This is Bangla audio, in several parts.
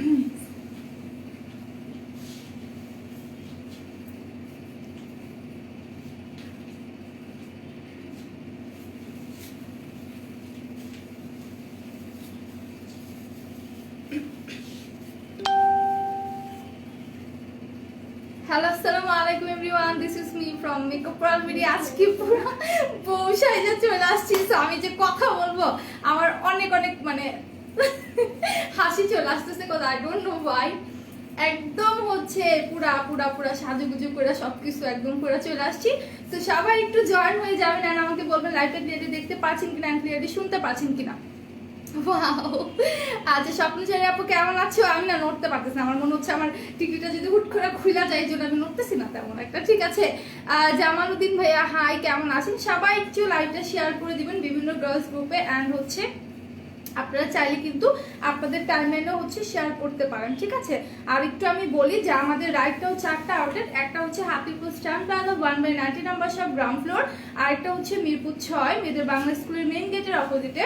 হ্যালো আসসালামু আলাইকুম everyone, this is me from makeup world video. আজকে পুরো বউ সাইজে চলে আসছি। তো আমি যে কথা বলবো আমার অনেক অনেক মানে হাসি চলে আসতেছে, কথা আই ডোন্ট নো ওয়াই। একদম হচ্ছে পুরা পুরা পুরা সাজুগুজু করে সবকিছু একদম পুরো চলে আসছি। তো সবাই একটু জয়েন হয়ে যাবেন আর আমাকে বলবেন লাইভটা ক্লিয়ারলি দেখতে পাচ্ছেন কিনা, ক্লিয়ারলি শুনতে পাচ্ছেন কিনা। আচ্ছা স্বপ্নচারী আপু কেমন আছো? আমি না নড়তে পারতেছি না, আমার মনে হচ্ছে আমার টিকিটটা যদি হুট করে খুলে যায়, এই জন্য আমি নড়তেছি না তেমন একটা। ঠিক আছে, জামালউদ্দিন ভাইয়া হাই, কেমন আছেন? সবাই একটু লাইভটা শেয়ার করে দিবেন বিভিন্ন গার্লস গ্রুপে। অ্যান্ড হচ্ছে আপনারা চাইলে কিন্তু আপনাদের টাইমলাইনেও হচ্ছে শেয়ার করতে পারেন। ঠিক আছে, আর একটু আমি বলি যে আমাদের রাইটটা হচ্ছে 8টা আউটলেট। একটা হচ্ছে Hatipur stand plaza 1/90 number shop ground floor, আর একটা হচ্ছে মিরপুর 6 মেয়েদের বাংলা স্কুলের মেইন গেটের অপোজিটে,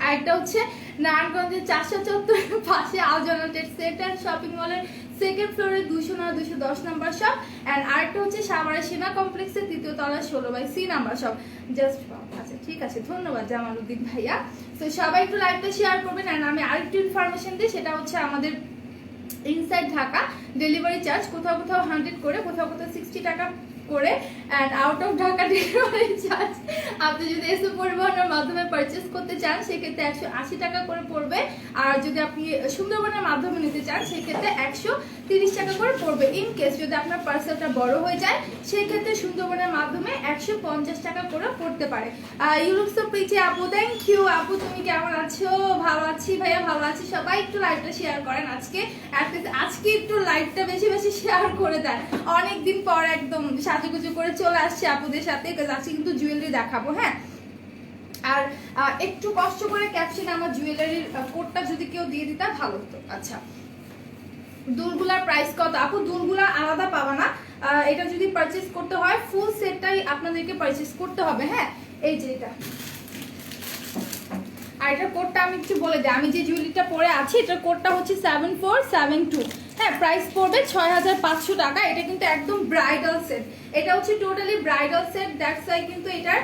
আরেকটা হচ্ছে নারায়ণগঞ্জের 474 পাশে আলজানা টেট সেন্টার শপিং মলের সেকেন্ড ফ্লোরে 209-210 নাম্বার শপ। অ্যান্ড আরেকটা হচ্ছে সাভারে সেনা কমপ্লেক্সের 3য় তলা 16/C নাম্বার শপ। জাস্ট আচ্ছা ঠিক আছে, ধন্যবাদ জামালউদ্দিন ভাইয়া। তো সবাই একটু লাইভটা শেয়ার করবেন। অ্যান্ড আমি আরেকটু ইনফরমেশন দিই, সেটা হচ্ছে আমাদের ইনসাইড ঢাকা ডেলিভারি চার্জ কোথাও কোথাও 100 করে, কোথাও কোথাও 60 টাকা করে। And out of Dhaka delivery charge আপনি যদি এসে পরিবহনের মাধ্যমে পারচেস করতে চান সেক্ষেত্রে 180 টাকা করে পড়বে। আর যদি আপনি সুন্দরবনের মাধ্যমে নিতে চান সেক্ষেত্রে 130 টাকা করে পড়বে। ইন কেস যদি আপনার পার্সেলটা বড় হয়ে যায় সেক্ষেত্রে সুন্দরবনের মাধ্যমে 150 টাকা করে পড়তে পারে। ইউ লুক সো প্রিটি আপু, থ্যাংক ইউ আপু। তুমি কেমন আছো? ভালো আছি ভাইয়া, ভালো আছি। সবাই একটু লাইভটা শেয়ার করেন আজকে, আজকে একটু লাইভটা বেশি বেশি শেয়ার করে দেন। অনেকদিন পর একদম সাজুগুজু করে চলে আসছে আপুদের সাথে, আজকে কিন্তু জুয়েলারি দেখাবো। হ্যাঁ, আর একটু কষ্ট করে ক্যাপশনে আমার জুয়েলারির কোডটা যদি কেউ দিয়ে দিতা ভালো হতো। আচ্ছা, দুলগুলার প্রাইস কত আপু? দুলগুলা আলাদা পাবা না, এটা যদি পারচেস করতে হয় ফুল সেটটাই আপনাদেরকে পারচেস করতে হবে। হ্যাঁ, এই যে এটা, আর এটার কোডটা আমি একটু বলে দিই। আমি যে জুয়েলারিটা পরে আছি এটার কোডটা হচ্ছে 7472। হ্যাঁ, প্রাইস পড়বে 6500 টাকা। এটা কিন্তু একদম ব্রাইডাল সেট, এটা হচ্ছে totally bridal set. That's why কিন্তু এটার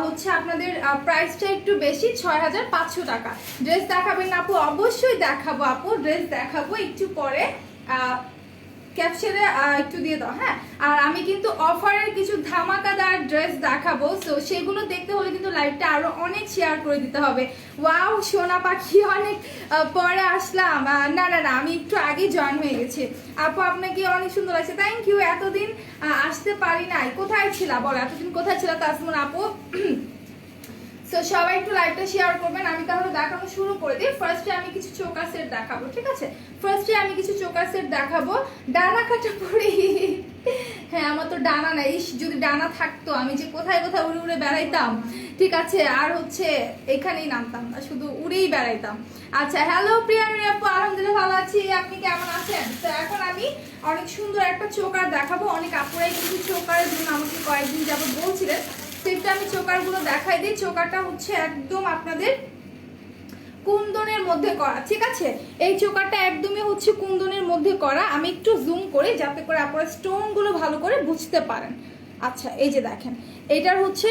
হচ্ছে আপনাদের প্রাইসটা একটু বেশি, 6500 টাকা। ড্রেস দেখাবেন না আপু? অবশ্যই দেখাবো আপু, ড্রেস দেখাবো একটু পরে। ক্যাপশনে একটু দিয়ে দাও। হ্যাঁ, আর আমি কিন্তু অফারের কিছু ধামাকাদার ড্রেস দেখাবো, তো সেগুলো দেখতে হলে কিন্তু লাইভটা আরো অনেক শেয়ার করে দিতে হবে। ওয়াও সোনা পাখি, অনেক পরে আসলাম। না না না, আমি একটু আগে জয়েন হয়ে গেছি। আপু আপনাকে অনেক সুন্দর লাগছে, থ্যাংক ইউ। এতদিন আসতে পারি নাই, কোথায় ছিলা বলো? এতদিন কোথায় ছিলা তাসমুন আপু? তো সবাই একটু লাইভটা শেয়ার করবেন। আমি তাহলে দেখানো শুরু করে দিই। ফার্স্টে আমি কিছু চোকার সেট দেখাবো। ঠিক আছে, ফার্স্টে আমি কিছু চোকার সেট দেখাবো। ডানা কাটা পরি, হ্যাঁ আমার তো ডানা নাই। যদি ডানা থাকতো আমি যে কোথায় কোথায় উড়ে উড়ে বেড়াইতাম। ঠিক আছে, আর হচ্ছে এখানেই নামতাম না, শুধু উড়েই বেড়াইতাম। আচ্ছা, হ্যালো প্রিয়া আপু, আলহামদুলিল্লাহ ভালো আছি, আপনি কেমন আছেন? তো এখন আমি অনেক সুন্দর একটা চোকার দেখাবো। অনেক আপুরাই কিন্তু চোকারের জন্য আমাকে কয়েকদিন যাবো বলছিলেন, সেটা আমি চোকারগুলো দেখাই দিই। চোকারটা হচ্ছে একদম আপনাদের কুন্দনের মধ্যে করা। ঠিক আছে, এই চোকারটা একদমই হচ্ছে কুন্দনের মধ্যে করা। আমি একটু জুম করি যাতে করে আপনারা স্টোনগুলো ভালো করে বুঝতে পারেন। আচ্ছা, এই যে দেখেন এটার হচ্ছে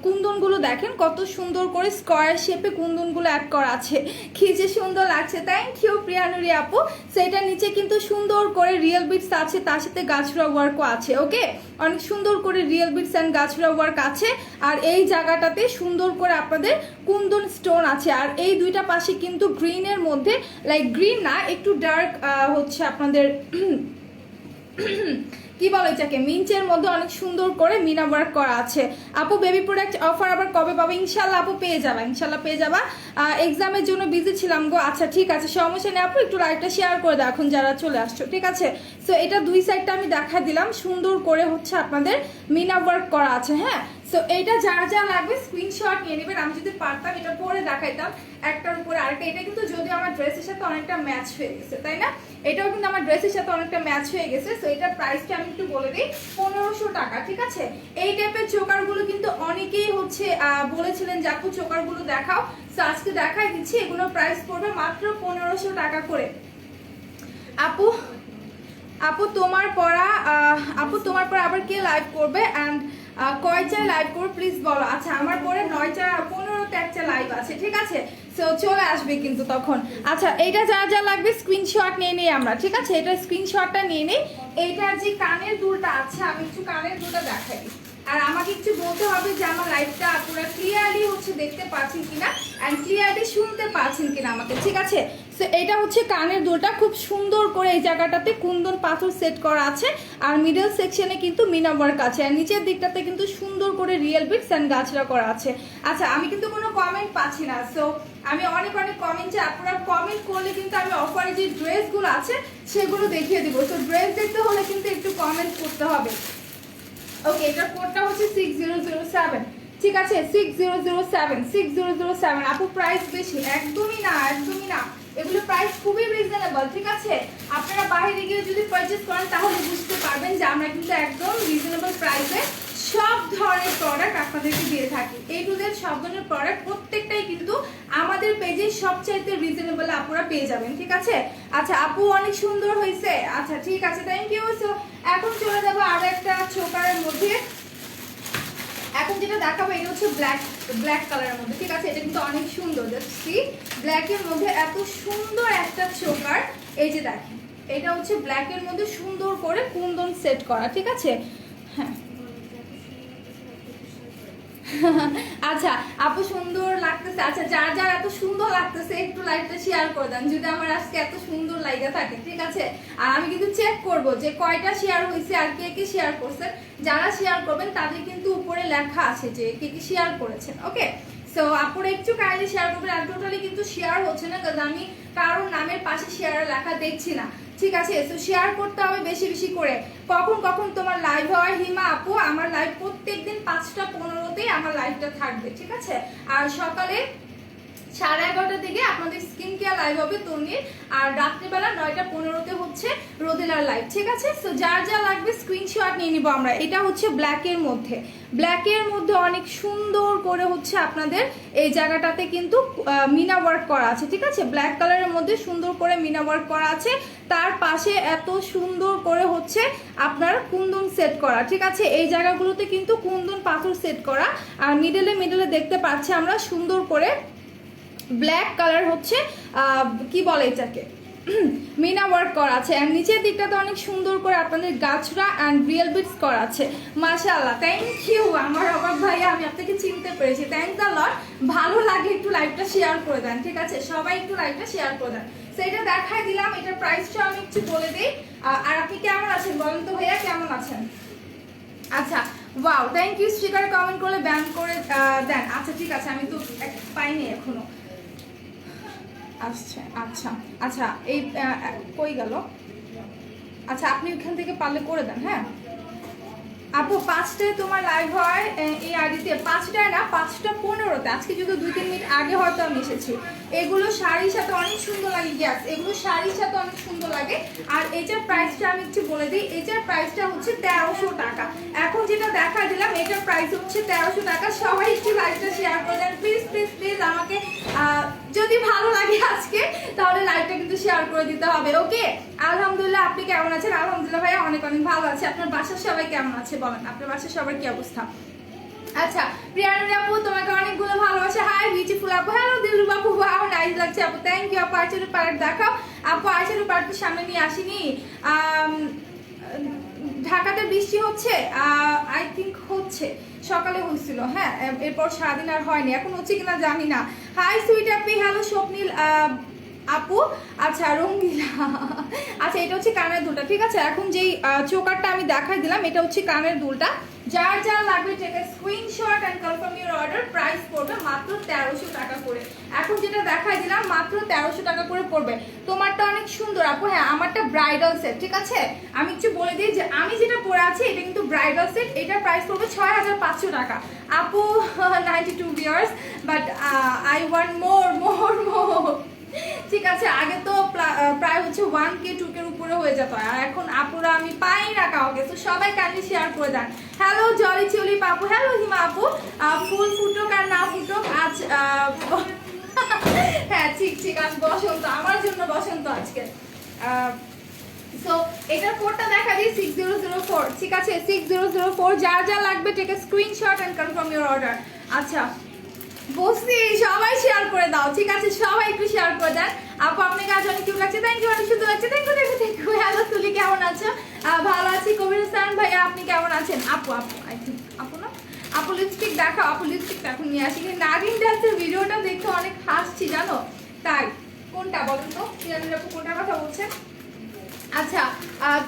কুন্দনগুলো দেখেন কত সুন্দর করে স্কোয়ার শেপে কুন্দনগুলো অ্যাড করা আছে, কি যে সুন্দর লাগছে। থ্যাংক ইউ প্রিয়ানুরি আপু। সেটার নিচে কিন্তু সুন্দর করে রিয়েল বিটস আছে, তার সাথে গাছড়া ওয়ার্কও আছে। ওকে, অনেক সুন্দর করে রিয়েল বিটস অ্যান্ড গাছড়া ওয়ার্ক আছে। আর এই জায়গাটাতে সুন্দর করে আপনাদের কুন্দন স্টোন আছে। আর এই দুইটা পাশে কিন্তু গ্রিনের মধ্যে, লাইক গ্রিন না, একটু ডার্ক হচ্ছে আপনাদের কি বলে এটাকে, মিঞ্চের মধ্যে অনেক সুন্দর করে মিনা ওয়ার্ক করা আছে। আপু বেবি প্রোডাক্ট অফার আবার কবে পাবে? ইনশাল্লাহ আপু পেয়ে যাবা, ইনশাল্লাহ পেয়ে যাবা। এক্সামের জন্য বিজি ছিলাম গো। আচ্ছা ঠিক আছে, সমস্যা নেই আপু, একটু লাইভটা শেয়ার করে দাও এখন যারা চলে আসছো। ঠিক আছে, সো এটা দুই সাইডটা আমি দেখা দিলাম, সুন্দর করে হচ্ছে আপনাদের মিনা ওয়ার্ক করা আছে। হ্যাঁ, সো এইটা যার যা লাগবে স্ক্রিনশট নিয়ে নেবেন। আমি যদি পারতাম এটা পরে দেখাইতাম একটার উপরে আরেকটা। এটা কিন্তু যদি আমার ড্রেসের সাথে অনেকটা ম্যাচ হয়ে গেছে, তাই না? এটাও কিন্তু আমার ড্রেসের সাথে অনেকটা ম্যাচ হয়ে গেছে। সো এটার প্রাইসটা আমি একটু বলে দিই, 1500 টাকা। ঠিক আছে, এই টাইপের চোকারগুলো কিন্তু অনেকেই হচ্ছে বলেছিলেন যে আপু চোকারগুলো দেখাও। সো আজকে দেখাই দিচ্ছি, এগুলোর প্রাইস পড়বে মাত্র 1500 টাকা করে। আপু আপু তোমার পড়া আবার কে লাইভ করবে অ্যান্ড কয়টা লাইভ করবে প্লিজ বলো। আচ্ছা আমার পরে 9টা 15তে একটা লাইভ আছে, ঠিক আছে? সো চলে আসবে কিন্তু তখন। আচ্ছা এইটা যা লাগবে স্ক্রিনশট নিয়ে নিই আমরা, ঠিক আছে? এটা স্ক্রিনশটটা নিয়ে নিই। এইটার যে কানের দুলটা আছে, আমি একটু কানের দুলটা দেখাই। আর আমাকে একটু বলতে হবে যে আমার লাইভটা আপনারা ক্লিয়ারলি হচ্ছে দেখতে পাচ্ছেন কিনা অ্যান্ড ক্লিয়ারলি শুনতে পাচ্ছেন কিনা আমাকে, ঠিক আছে? সো এটা হচ্ছে কানের দুলটা, খুব সুন্দর করে এই জায়গাটাতে কুন্দন পাথর সেট করা আছে আর মিডল সেকশনে কিন্তু মিনা ওয়ার্ক আছে আর নিচের দিকটাতে কিন্তু সুন্দর করে রিয়েল বিটস অ্যান্ড গাছরা করা আছে। আচ্ছা আমি কিন্তু কোনো কমেন্ট পাচ্ছি না, সো আমি অনেক কমেন্টে আপনারা কমেন্ট করলে কিন্তু আমি অফারে যে ড্রেসগুলো আছে সেগুলো দেখিয়ে দিব। তো ড্রেস দেখতে হলে কিন্তু একটু কমেন্ট করতে হবে। ওকে এটার কোডটা হচ্ছে 6007, ঠিক আছে? 6007 আপু প্রাইস বেশি? একদমই না, একদমই না, এগুলো প্রাইস খুবই রিজনেবল, ঠিক আছে? আপনারা বাইরে গিয়ে যদি পারচেজ করেন তাহলে বুঝতে পারবেন যে আমরা কিন্তু একদম রিজনেবল প্রাইসে সব ধরনের প্রোডাক্ট আপনাদেরকে দিয়ে থাকি। এই টু জেড সব ধরনের প্রোডাক্ট প্রত্যেকটাই কিন্তু আমাদের পেজে সবচাইতে রিজনেবল আপনারা পেয়ে যাবেন, ঠিক আছে? আচ্ছা আপু অনেক সুন্দর হয়েছে, আচ্ছা ঠিক আছে, থ্যাংক ইউ। সো এখন চলে যাবো আরো একটা চোকারের মধ্যে। এখন যেটা দেখাবো এটা হচ্ছে ব্ল্যাক কালারের মধ্যে, ঠিক আছে? এটা কিন্তু অনেক সুন্দর, জাস্ট সি ব্ল্যাকের মধ্যে এত সুন্দর একটা চোকার। এই যে দেখেন এটা হচ্ছে ব্ল্যাকের মধ্যে সুন্দর করে কুন্দন সেট করা, ঠিক আছে? হ্যাঁ আচ্ছা আপু সুন্দর লাগতেছে। আচ্ছা যার এত সুন্দর লাগতেছে একটু লাইভটা শেয়ার করে দেন যদি আমার আজকে এত সুন্দর লাইগা থাকে, ঠিক আছে? আর আমি কিন্তু চেক করব যে কয়টা শেয়ার হয়েছে আর কে শেয়ার করছেন। যারা শেয়ার করবেন তাদের কিন্তু উপরে লেখা আছে যে কে শেয়ার করেছেন। ওকে সো আপুরা একটু কাইন্ডলি শেয়ার করবেন। আর টোটালি কিন্তু শেয়ার হচ্ছে না কারণ আমি কারোর নামের পাশে শেয়ারের লেখা দেখছি না, ঠিক আছে? তো শেয়ার করতে হবে বেশি বেশি করে। কখন তোমার লাইভ হয় হিমা আপু? আমার লাইভ প্রত্যেকদিন 5টা 15তেই আমার লাইভটা থাকবে, ঠিক আছে? আর সকালে 11:30টার দিকে আপনাদের স্কিন কেয়ার লাইভ হবে তন্নির, আর রাত্রিবেলা 9টা 15তে হচ্ছে রোদেলার লাইভ, ঠিক আছে? সো যার যা লাগবে স্ক্রিনশট নিয়ে নিব আমরা। এটা হচ্ছে ব্ল্যাকের মধ্যে অনেক সুন্দর করে হচ্ছে আপনাদের এই জায়গাটাতে কিন্তু মিনা ওয়ার্ক করা আছে, ঠিক আছে? ব্ল্যাক কালারের মধ্যে সুন্দর করে মিনা ওয়ার্ক করা আছে, তার পাশে এত সুন্দর করে হচ্ছে আপনার কুন্দন সেট করা, ঠিক আছে? এই জায়গাগুলোতে কিন্তু কুন্দন পাথর সেট করা আর মিডলে দেখতে পাচ্ছি আমরা সুন্দর করে ব্ল্যাক কালার হচ্ছে কি বলে এটাকে মিনা ওয়ার্ক করা আছে আর নিচের দিকটাতে অনেক সুন্দর করে আপনাদের গাছরা অ্যান্ড রিয়েল বিটস করা আছে। মাশাআল্লাহ, থ্যাংক ইউ আমার অবাক ভাইয়া, আমি আপনাকে চিনতে পেরেছি, থ্যাংকস আ লট। ভালো লাগে একটু লাইভটা শেয়ার করে দেন, ঠিক আছে? সবাই একটু লাইভটা শেয়ার করে দেন। সো এটা দেখাই দিলাম, এটার প্রাইসটা আমি একটু বলে দিই। আর আপনি কেমন আছেন বলেন তো ভাইয়া, কেমন আছেন? আচ্ছা ওয়াও, থ্যাংক ইউ। স্টিকারে কমেন্ট করলে ব্যান করে দেন। আচ্ছা ঠিক আছে, আমি তো পাইনি এখনো আসছে। আচ্ছা আচ্ছা এই কই গেল? আচ্ছা আপনি ওইখান থেকে পারলে করে দেন। হ্যাঁ আপু 5টায় তোমার লাইভ হয় এই আইডিতে? 5টায় না, 5টা 15তে। আজকে যদি 2-3 মিনিট আগে হয়তো আমি এসেছি। এগুলো শাড়ির সাথে অনেক সুন্দর লাগে, গ্যাস এগুলো শাড়ির সাথে অনেক সুন্দর লাগে। আর এটার প্রাইসটা আমি একটু বলে দিই, এটার প্রাইসটা হচ্ছে 1300 টাকা। এখন যেটা দেখা দিলাম এটার প্রাইস হচ্ছে 1300 টাকা। সবাই একটু লাইভটা শেয়ার করে দেন প্লিজ প্লিজ প্লিজ। আমাকে যদি ভালো লাগে আজকে তাহলে লাইভটা কিন্তু শেয়ার করে দিতে হবে। ওকে আলহামদুলিল্লাহ, আপনি কেমন আছেন? আলহামদুলিল্লাহ ভাইয়া অনেক ভালো আছে। আপনার বাসার সবাই কেমন আছে বলেন? আপনার বাসার সবার কি অবস্থা? আচ্ছা প্রিয়ানুরি আপু তোমাকে অনেকগুলো ভালোবাসা। হাই বিউটিফুল আপু, হ্যালো দিলরুবা আপু, আমার নাইস লাগছে আপু, থ্যাংক ইউ আপু। আইশ্যাডো প্যালেট দেখাও আপু। আইশ্যাডো প্যালেট তো সামনে নিয়ে আসিনি। ঢাকাতে বৃষ্টি হচ্ছে, আই থিঙ্ক হচ্ছে, সকালে হয়েছিল, হ্যাঁ এরপর সারাদিন আর হয়নি, এখন হচ্ছে কিনা জানি না। হাই সুইট আপি, হ্যালো স্বপ্নীল আপু। আচ্ছা রঙ্গিলা, আচ্ছা এটা হচ্ছে কানের দুলটা, ঠিক আছে? এখন যেই চোকারটা আমি দেখাই দিলাম এটা হচ্ছে কানের দুলটা। যার যার লাগবে take screenshot and confirm your order. Price পড়বে মাত্র 1300 টাকা করে। এখন যেটা দেখাই দিলাম মাত্র 1300 টাকা করে পড়বে। তোমারটা অনেক সুন্দর আপু। হ্যাঁ আমারটা ব্রাইডাল সেট, ঠিক আছে? আমি একটু বলে দিই যে আমি যেটা পরে আছি এটা কিন্তু ব্রাইডাল সেট। এটার প্রাইস পড়বে 6500 টাকা আপু। 92 ইয়ার্স, বাট আই ওয়ান্ট মোর। ঠিক আছে, আগে তো প্রায় হচ্ছে 1K 2K উপরে হয়ে যেত, আর এখন আপুরা আমি পাই না কাউকে। তো সবাই কাইন্ডলি শেয়ার করে দেন। হ্যালো জলি চলি আপু, হ্যালো হিমা আপু। ফুল ফুটুক আর না ফুটুক আজ হ্যাঁ ঠিক আজ বসন্ত, আমার জন্য বসন্ত আজকে। সো এটার কোডটা দেখা দিই 6004, ঠিক আছে 6004। যার যা লাগবে take a screenshot and confirm your order. আচ্ছা বসি সবাই শেয়ার করে দাও, ঠিক আছে সবাই একটু শেয়ার করে দেন। আপু আপনাকে আজ অনেক কিউট লাগছে, থ্যাংক ইউ, অনেক সুন্দর লাগছে, thank you thank you. Hello তুলি কেমন আছো? ভালো আছি। কবির হাসান ভাইয়া আপনি কেমন আছেন? আপু আপু আই থিঙ্ক আপু না, আপু লিপস্টিক দেখাও, আপু লিপস্টিক এখন নিয়ে আসি। নাগিন ডান্সের ভিডিওটা দেখে অনেক হাসছি জানো, তাই কোনটা বলেন তো আপু কোনটার কথা বলছেন? আচ্ছা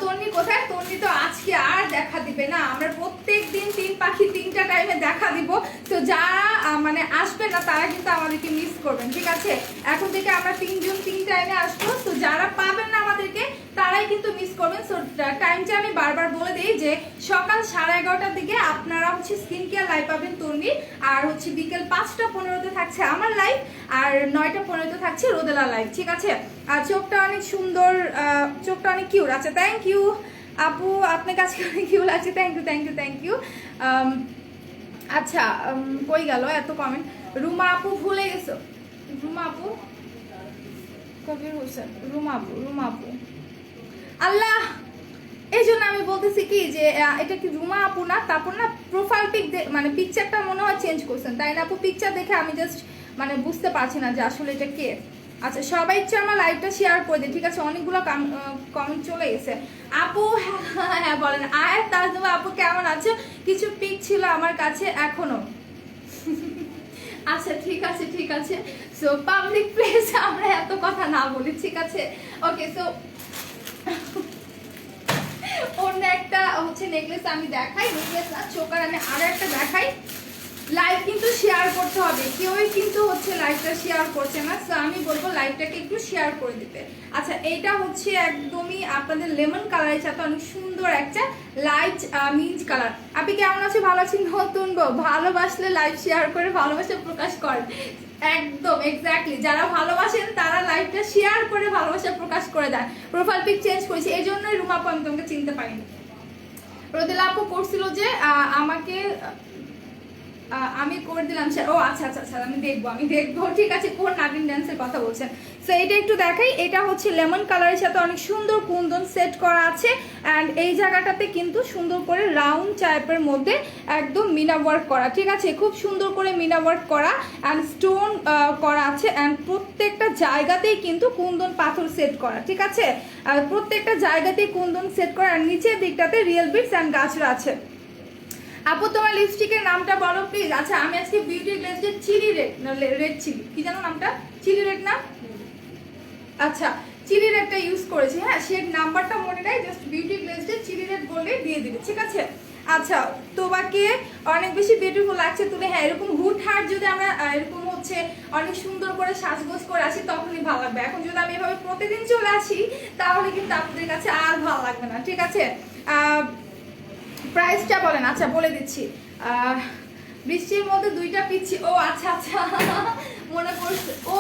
তন্নি কোথায়? তন্নি তো আজকে আর দেখা দিবে না, আমরা প্রত্যেক দিন 3 পাখি 3টা টাইমে দেখা দিব। তো যারা মানে আসবে না তারা কিন্তু আমাদেরকে মিস করবেন, ঠিক আছে? এখন থেকে আমরা 3 জন 3 টাইমে আসবো, তো যারা পাবেন না আমাদেরকে তারাই কিন্তু মিস করবেন। সো টাইমটা আমি বারবার বলে দিই যে সকাল 11:30টার দিকে আপনারা হচ্ছে স্কিন কেয়ার লাইভ পাবেন তন্নি, আর হচ্ছে বিকেল 5:15তে থাকছে আমার লাইভ, আর 9:15তে থাকছে রোদেলা লাইভ, ঠিক আছে? আর চোখটা অনেক সুন্দর, চোখটা অনেক কিউট। আচ্ছা থ্যাংক ইউ আপু, আপনার কাছে অনেক কিউট আছে, thank you thank you thank you. আচ্ছা কই গেল এত কমেন্ট? রুমা আপু ভুলে গেছো? রুমা আপু, কবির হোসেন, রুমা আপু, রুমা আপু, আল্লাহ এই জন্য আমি বলতেছি কি যে এটা কি রুমা আপু না? তারপর না প্রোফাইল পিক মানে পিকচারটা মনে হয় চেঞ্জ করছেন, তাই না আপু? পিকচার দেখে আমি জাস্ট মানে বুঝতে পারছি না যে আসলে এটা কে। আচ্ছা সবাই ইচ্ছে আমার লাইভটা শেয়ার করে দিই, ঠিক আছে? অনেকগুলো কমেন্ট চলে গেছে। আপু হ্যাঁ বলেন। আয়াত তাজমা আপু কেমন আছো? কিছু পিক ছিল আমার কাছে এখনো। আচ্ছা ঠিক আছে ঠিক আছে। সো পাবলিক প্লেসে আমরা এত কথা না বলি, ঠিক আছে? ওকে সো অন্য একটা হচ্ছে নেকলেস আমি দেখাই, নেকলেস না চোকার, আমি আরো একটা দেখাই। লাইভ কিন্তু শেয়ার করতে হবে, কেউই কিন্তু হচ্ছে লাইভটা শেয়ার করছে না, সো আমি বলবো লাইভটাকে একটু শেয়ার করে দিতে। আচ্ছা এইটা হচ্ছে একদমই আপনাদের লেমন কালারের সাথে অনেক সুন্দর একটা লাইট মিন্ট কালার। আপনি কেমন আছে? ভালো আছেন? নতুন বউ ভালোবাসলে লাইভ শেয়ার করে ভালোবাসা প্রকাশ করেন, একদম এক্স্যাক্টলি। যারা ভালোবাসেন তারা লাইভটা শেয়ার করে ভালোবাসা প্রকাশ করে দেন। প্রোফাইল পিক চেঞ্জ করেছি এই জন্যই রুমা আপু আমি তোমাকে চিনতে পারিনি। রোদেলা আপু করছিল যে আমাকে আমি করে দিলাম স্যার। ও আচ্ছা আচ্ছা স্যার আমি দেখবো ঠিক আছে কোন নাগিন ড্যান্সের কথা বলছেন। সো এটা একটু দেখাই, এটা হচ্ছে লেমন কালারের সাথে অনেক সুন্দর কুন্দন সেট করা আছে, অ্যান্ড এই জায়গাটাতে কিন্তু সুন্দর করে রাউন্ড টাইপের মধ্যে একদম মিনা ওয়ার্ক করা, ঠিক আছে? খুব সুন্দর করে মিনা ওয়ার্ক করা অ্যান্ড স্টোন করা আছে, অ্যান্ড প্রত্যেকটা জায়গাতেই কিন্তু কুন্দন পাথর সেট করা, ঠিক আছে? আর প্রত্যেকটা জায়গাতেই কুন্দন সেট করা, আর নিচের দিকটাতে রিয়েল বিটস অ্যান্ড গাছরা আছে। আপু তোমার লিপস্টিকের নামটা বলো প্লিজ। আচ্ছা আমি আজকে বিউটি গ্লেজের চিলি রেড, রেড চিলি কি জানো নামটা? চিলি রেড না? আচ্ছা চিলি রেডটা ইউজ করেছি, হ্যাঁ শেড নাম্বারটা মনে নাই, জাস্ট বিউটি গ্লেজের চিলি রেড বললে দিয়ে দিবে, ঠিক আছে? আচ্ছা তোমাকে অনেক বেশি বিউটিফুল লাগছে তুমি, হ্যাঁ এরকম হুট হাট যদি আমরা এরকম হচ্ছে অনেক সুন্দর করে সাজগোজ করে আসি তখনই ভালো লাগবে। এখন যদি আমি এভাবে প্রতিদিন চলে আসি তাহলে কিন্তু আপনাদের কাছে আর ভালো লাগবে না, ঠিক আছে? প্রাইসটা বলেন। আচ্ছা বলে দিচ্ছি, বৃষ্টির মধ্যে 2টা পিচ্ছি, ও আচ্ছা আচ্ছা মনে পড়ছে, ও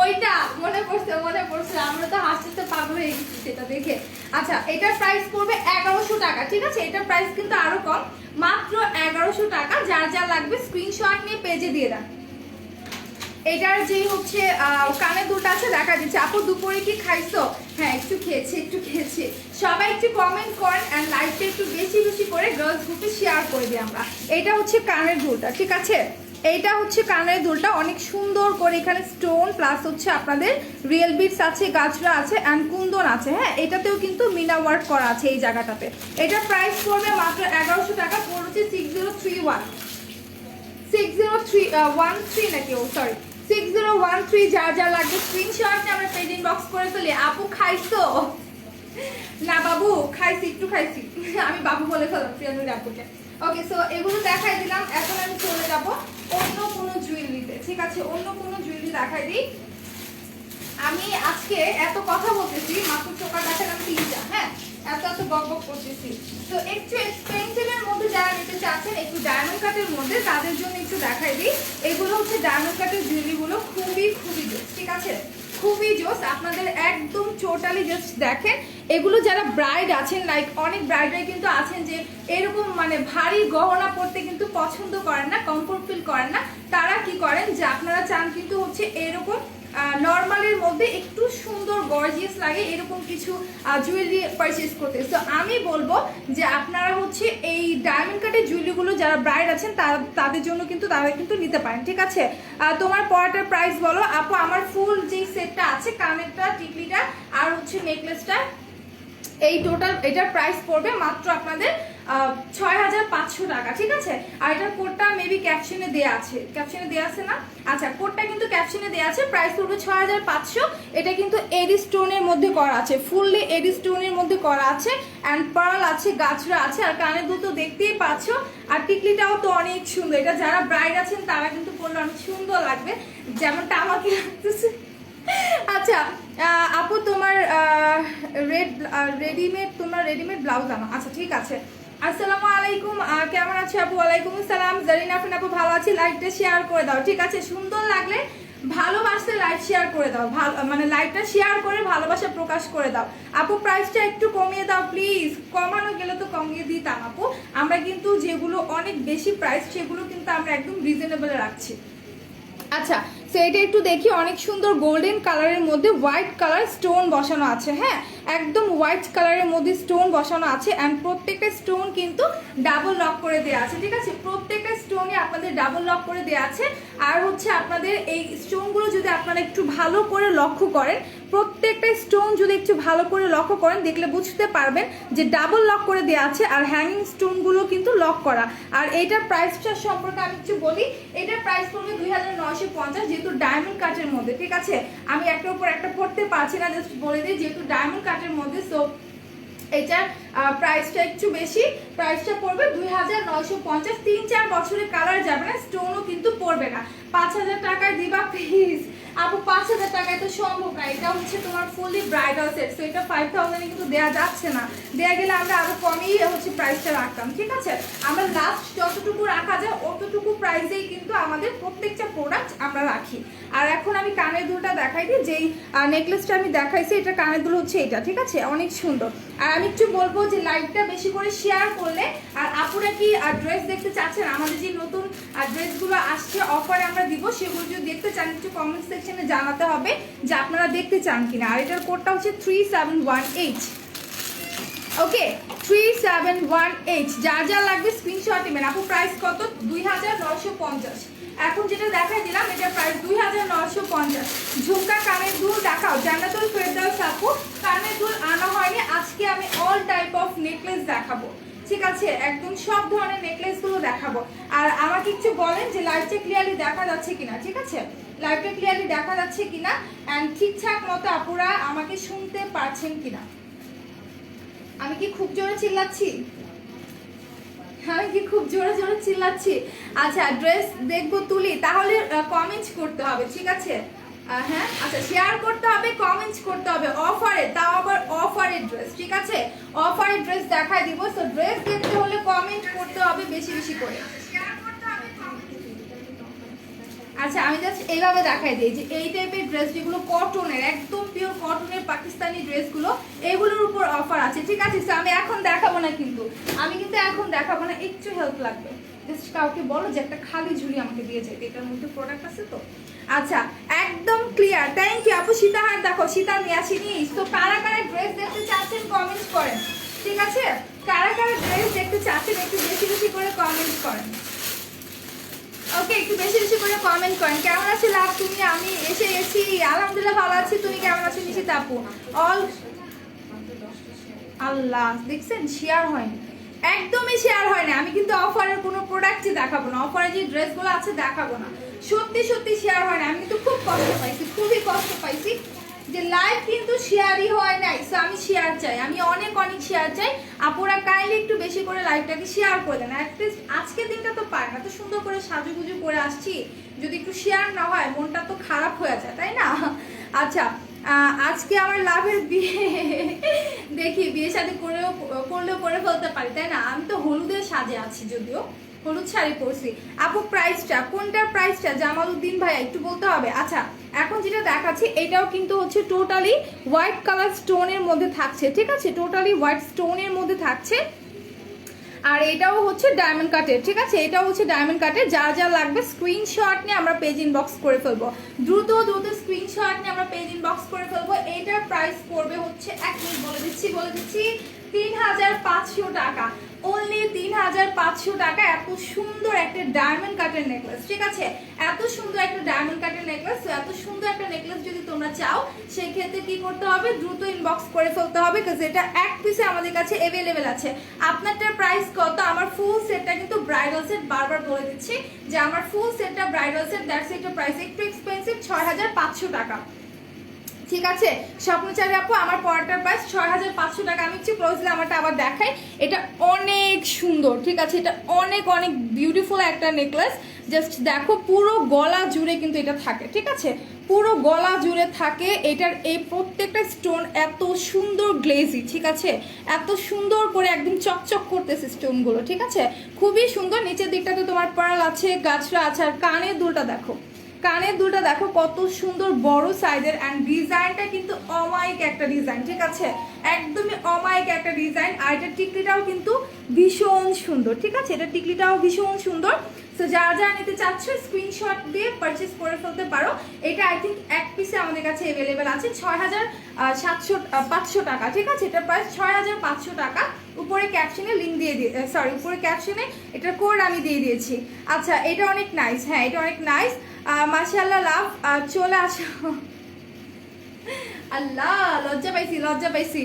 ওইটা মনে পড়ছে আমরা তো হাসতে পাগল হয়ে গেছি সেটা দেখে। আচ্ছা এটার প্রাইস পড়বে 1100 টাকা, ঠিক আছে? এটার প্রাইস কিন্তু আরো কম, মাত্র 1100 টাকা। যার যা লাগবে স্ক্রিনশট নিয়ে পেজে দিয়ে দেন। এটার যে হচ্ছে কানের দুলটা আছে দেখা দিচ্ছে। আপু দুপুরে কি খাইছো? হ্যাঁ একটু খেয়েছি। সবাই একটু কমেন্ট করেন অ্যান্ড লাইভটা একটু বেশি বেশি করে গার্লস গ্রুপে শেয়ার করে দিই আমরা। এটা হচ্ছে কানের দুলটা, ঠিক আছে? এইটা হচ্ছে কানের দুলটা অনেক সুন্দর করে এখানে স্টোন প্লাস হচ্ছে আপনাদের রিয়েল বিটস আছে, গাছরা আছে অ্যান্ড কুন্দন আছে, হ্যাঁ এটাতেও কিন্তু মিনা ওয়ার্ক করা আছে এই জায়গাটাতে। এটার প্রাইস পড়বে মাত্র 1100 টাকা, পড়ছে 6031 6013 নাকি, ও সরি 6013। যা যা লাগবে স্ক্রিনশট নিয়ে আমরা পেজ ইনবক্স করে ফেলি। আপু খাইছো? না বাবু খাইছি, একটু খাইছি আমি বাবু বলে ফেলাম প্রিয়ানুর আপুকে। ওকে সো এগুলো দেখাই দিলাম, এখন আমি চলে যাব অন্য কোনো জুয়েলারিতে, ঠিক আছে? অন্য কোনো জুয়েলারি দেখাই দিই। আমি আজকে এত কথা বলতেছি, মাত্র চোখা দেখালাম 3টা, হ্যাঁ এত বক করতেছি। তো একটু এক্সপেন্সিভের মধ্যে যারা নিতে চাচ্ছেন একটু ডায়মন্ড কাটের মধ্যে তাদের জন্য একটু দেখাই দিই। এগুলো হচ্ছে ডায়মন্ড কাটের জুয়েলারিগুলো, খুবই জোস, ঠিক আছে? খুবই জোস, আপনাদের একদম টোটালি জাস্ট দেখেন। এগুলো যারা ব্রাইড আছেন, লাইক অনেক ব্রাইডরাই কিন্তু আছেন যে এরকম মানে ভারী গহনা পরতে কিন্তু পছন্দ করেন না, কমফোর্ট ফিল করেন না, তারা কি করেন যে আপনারা চান কিন্তু হচ্ছে এরকম নর্মালের মধ্যে একটু সুন্দর গর্জিয়াস লাগে এরকম কিছু জুয়েলারি পারচেস করতে। সো আমি বলবো যে আপনারা হচ্ছে এই ডায়মন্ড কাটের জুয়েলারিগুলো যারা ব্রাইড আছেন তাদের জন্য কিন্তু তারা কিন্তু নিতে পারেন, ঠিক আছে। তোমার পরাটার প্রাইস বলো আপু। আমার ফুল যে সেটটা আছে, কানেরটা, টিকলিটা আর হচ্ছে নেকলেসটা, এই টোটাল এটার প্রাইস পড়বে মাত্র আপনাদের 6500 টাকা, ঠিক আছে। আর এটার কোডটা মেবি ক্যাপশনে দেয়া আছে, ক্যাপশনে দেয়া আছে না? আচ্ছা, কোডটা কিন্তু ক্যাপশনে দেয়া আছে। প্রাইস পড়বে 6500। এটা কিন্তু এডি স্টোনের মধ্যে করা আছে, ফুললি এডি স্টোনের মধ্যে করা আছে, অ্যান্ড পার্ল আছে, গাছরা আছে, আর কানের দুল তো দেখতেই পাচ্ছ। আর টিকলিটাও তো অনেক সুন্দর, এটা যারা ব্রাইড আছেন তারা কিন্তু পরলে অনেক সুন্দর লাগবে, যেমনটা আমাকে লাগতেছে। আচ্ছা আপু, তোমার রেডিমেড ব্লাউজ আনো। আচ্ছা ঠিক আছে। আসসালামু আলাইকুম, কেমন আছো আপু? ওয়ালাইকুম আসসালাম। জারিনা আপু ভালো আছি, লাইকটা শেয়ার করে দাও, ঠিক আছে। সুন্দর লাগলে ভালোবাসতে লাইক শেয়ার করে দাও, মানে লাইকটা শেয়ার করে ভালোবাসা প্রকাশ করে দাও। আপু প্রাইসটা একটু কমিয়ে দাও প্লিজ। কমানো গেলে তো কমিয়ে দিতাম আপু, আমরা কিন্তু যেগুলো অনেক বেশি প্রাইস সেগুলো কিন্তু আমরা একদম রিজনেবলে রাখছি। আচ্ছা, সো এটা একটু দেখি, অনেক সুন্দর গোল্ডেন কালারের মধ্যে হোয়াইট কালার স্টোন বসানো আছে, হ্যাঁ একদম হোয়াইট কালারের মধ্যে স্টোন বসানো আছে, অ্যান্ড প্রত্যেকটা স্টোন কিন্তু ডাবল লক করে দেওয়া আছে, ঠিক আছে। প্রত্যেকটা স্টোনই আপনাদের ডাবল লক করে দেওয়া আছে। আর হচ্ছে আপনাদের এই স্টোনগুলো যদি আপনারা একটু ভালো করে লক্ষ্য করেন, প্রত্যেকটা স্টোন যদি একটু ভালো করে লক্ষ্য করেন, দেখলে বুঝতে পারবেন যে ডাবল লক করে দেওয়া আছে, আর হ্যাঙ্গিং স্টোনগুলো কিন্তু লক করা। আর এইটার প্রাইসটা সম্পর্কে আমি একটু বলি, এটার প্রাইস পড়বে 2950, যেহেতু ডায়মন্ড কাটের মধ্যে, ঠিক আছে। আমি একটার উপর একটা পড়তে পারছি না, জাস্ট বলে দিই যেহেতু ডায়মন্ড কাটের মধ্যে, সো এটার প্রাইসটা একটু বেশি। প্রাইসটা পড়বে 2950। 3-4 বছরের কালার যাবে না, স্টোনও কিন্তু পড়বে না। 5000 টাকায় দিবা প্লিজ আপু? 5000 টাকায় তো সম্ভব না, এটা হচ্ছে তোমার ফুললি ব্রাইডাল সেট, সো এটা 5000 এ কিন্তু দেওয়া যাচ্ছে না। দেওয়া গেলে আমরা আরো কমেই হচ্ছে প্রাইসটা রাখতাম, ঠিক আছে। আমরা লাস্ট যতটুকু রাখা যায় অতটুকু প্রাইসেই কিন্তু আমাদের প্রত্যেকটা প্রোডাক্ট আমরা রাখি। আর এখন আমি কানের দুলটা দেখাই দিই, যেই নেকলেসটা আমি দেখাইছি এটা কানের দুল হচ্ছে এটা, ঠিক আছে, অনেক সুন্দর। আর আমি একটু বলবো যে লাইকটা বেশি করে শেয়ার করলে, আর আপুরা কি ড্রেস দেখতে চাচ্ছেন, আমাদের যে নতুন ড্রেসগুলো আসছে অফারে আমরা দিব, সেগুলো যদি দেখতে চান একটু কমেন্ট সেকশনে জানাতে হবে যে আপনারা দেখতে চান কিনা। আর এটার কোডটা হচ্ছে 3718, ওকে 3718। যা যা লাগবে স্ক্রিনশট নেবেন। আপু প্রাইস কত? 2950। এখন যেটা দেখাই দিলাম এটার প্রাইস 2950। ঝুমকা কানের দুল দেখাও, জান্নাতুল ফেরদাউস আপু। কানের দুল আনা হয়নি, আজকে আমি অল টাইপ অফ নেকলেস দেখাবো, ঠিক আছে, একদম সব ধরনের নেকলেস গুলো দেখাবো। আর আমাকে একটু বলেন যে লাইভটা ক্লিয়ারলি দেখা যাচ্ছে কিনা, ঠিক আছে, লাইভটা ক্লিয়ারলি দেখা যাচ্ছে কিনা, এন্ড ঠিকঠাক মতো আপুরা আমাকে শুনতে পারছেন কিনা। আমি কি খুব জোরে চিল্লাচ্ছি? আমি কি খুব জোরে জোরে চিল্লাচ্ছি? আচ্ছা, ড্রেস দেখবো তুলি, তাহলে কমেন্ট করতে হবে, ঠিক আছে। হ্যাঁ আচ্ছা, শেয়ার করতে হবে, কমেন্ট করতে হবে। অফারে, তাও আবার অফারের ড্রেস, ঠিক আছে, অফারের ড্রেস দেখাই দিব। সো ড্রেস দেখতে হলে কমেন্ট করতে হবে বেশি বেশি করে। আচ্ছা, আমি জাস্ট এইভাবে দেখাই দিই যে এই টাইপের ড্রেস যেগুলো কটনের, একদম পিওর কটনের পাকিস্তানি ড্রেসগুলো, এগুলোর উপর অফার আছে, ঠিক আছে। সো আমি এখন দেখাবো না, কিন্তু আমি কিন্তু এখন দেখাবো না, একটু হেল্প লাগবে। জাস্ট কাউকে বলো যে একটা খালি ঝুড়ি আমাকে দিয়ে যায়, এটার মধ্যে প্রোডাক্ট আছে তো। আচ্ছা, একদম ক্লিয়ার, থ্যাংক ইউ আপু। সীতাহার দেখো, সীতা নিয়ে আসিনি। তো কারা কারা ড্রেস দেখতে চাচ্ছেন কমেন্ট করেন, ঠিক আছে। কারা কারা ড্রেস দেখতে চাচ্ছেন একটু বেশি বেশি করে কমেন্ট করেন, ওকে, একটু বেশি বেশি করে কমেন্ট করেন। কেমন আছো লাভ তুমি? আমি এসে গেছি, আলহামদুলিল্লাহ ভালো আছি। তুমি কেমন আছো নিশিতা আপু? অল আল্লাহ, দেখছেন শেয়ার হয়নি, একদমই শেয়ার হয় না। আমি কিন্তু অফারের কোনো প্রোডাক্টই দেখাবো না, অফারে যে ড্রেসগুলো আছে দেখাবো না, সত্যি সত্যি শেয়ার হয় না। আমি কিন্তু খুব কষ্ট পাইছি, খুবই কষ্ট পাইছি যে লাইভ কিন্তু শেয়ারই হয় নাই। সো আমি শেয়ার চাই, আমি অনেক অনেক শেয়ার চাই। আপুরা কাইন্ডলি একটু বেশি করে লাইভটাকে শেয়ার করে দেন। অ্যাটলিস্ট আজকের দিনটা তো পায় না, তো সুন্দর করে সাজুগুজু করে আসছি, যদি একটু শেয়ার না হয় মনটা তো খারাপ হয়ে যায়, তাই না? আচ্ছা, আজকে আমার লাভের বিয়ে, দেখি বিয়ে শাদী করলেও করে ফেলতে পারি, তাই না? আমি তো হলুদের সাজে আছি, যদিও হলুদ শাড়ি পরছি। আপু প্রাইসটা কোনটার? প্রাইসটা জামালউদ্দিন ভাই একটু বলতে হবে। আচ্ছা, এখন যেটা দেখাচ্ছি এটাও কিন্তু হচ্ছে টোটালি হোয়াইট কালার স্টোনের মধ্যে থাকছে, ঠিক আছে, টোটালি হোয়াইট স্টোনের মধ্যে থাকছে। আর এটাও হচ্ছে ডায়মন্ড কাটের, ঠিক আছে, এটাও হচ্ছে ডায়মন্ড কাটের। যা যা লাগবে স্ক্রিনশট নিয়ে আমরা পেজ ইনবক্স করে ফেলবো, দ্রুত দ্রুত স্ক্রিনশট নিয়ে আমরা পেজ ইনবক্স করে ফেলবো। এটার প্রাইস পড়বে হচ্ছে 1 মিনিট বলে দিচ্ছি 3500 টাকা, অনলি 3500 টাকা। এত সুন্দর একটা ডায়মন্ড কাটের নেকলেস, ঠিক আছে, এত সুন্দর একটা ডায়মন্ড কাটের নেকলেস। এত সুন্দর একটা নেকলেস যদি তোমরা চাও সেই ক্ষেত্রে কি করতে হবে, দ্রুত ইনবক্স করে ফেলতে হবে, কারণ এটা এক পিসে আমাদের কাছে অ্যাভেলেবেল আছে। আপনারটার প্রাইস কত? আমার ফুল সেটটা কিন্তু ব্রাইডাল সেট, বারবার বলে দিচ্ছি যে আমার ফুল সেটটা ব্রাইডাল সেট, দ্যাটস এটা প্রাইস একটু এক্সপেন্সিভ, 6500 টাকা, ঠিক আছে। স্বপ্নচারী আপু আমার পরাটার প্রাইস 6500 টাকা। আমি একটু ক্লোজলি আমারটা আবার দেখাই, এটা অনেক সুন্দর, ঠিক আছে, এটা অনেক অনেক বিউটিফুল একটা নেকলেস। জাস্ট দেখো পুরো গলা জুড়ে কিন্তু এটা থাকে, ঠিক আছে, পুরো গলা জুড়ে থাকে। এটার এই প্রত্যেকটা স্টোন এত সুন্দর গ্লেজি, ঠিক আছে, এত সুন্দর করে একদম চকচক করতেছে স্টোনগুলো, ঠিক আছে, খুবই সুন্দর। নিচের দিকটাতে তোমার পার্ল আছে, গাছরা আছে, আর কানের দুলটা দেখো, কানের দুলটা দেখো কত সুন্দর বড় সাইজের, অ্যান্ড ডিজাইনটা কিন্তু অমায়িক একটা ডিজাইন, ঠিক আছে, একদমই অমায়িক একটা ডিজাইন। আর এটা টিকলিটাও কিন্তু ভীষণ সুন্দর, ঠিক আছে, এটা টিকলিটাও ভীষণ সুন্দর। সো যারা যারা নিতে চাচ্ছ স্ক্রিনশট দিয়ে পারচেস করে ফেলতে পারো। এটা আই থিঙ্ক এক পিসে আমাদের কাছে অ্যাভেলেবেল আছে 6500 টাকা, ঠিক আছে, এটার প্রাইস 6500 টাকা। উপরে ক্যাপশনে লিঙ্ক দিয়ে সরি উপরে ক্যাপশনে এটার কোড আমি দিয়ে দিয়েছি। আচ্ছা এটা অনেক নাইস, হ্যাঁ এটা অনেক নাইস, মাশাআল্লাহ লাভ। চলে আসো, আল্লাহ লজ্জা পাইছি লজ্জা পাইছি।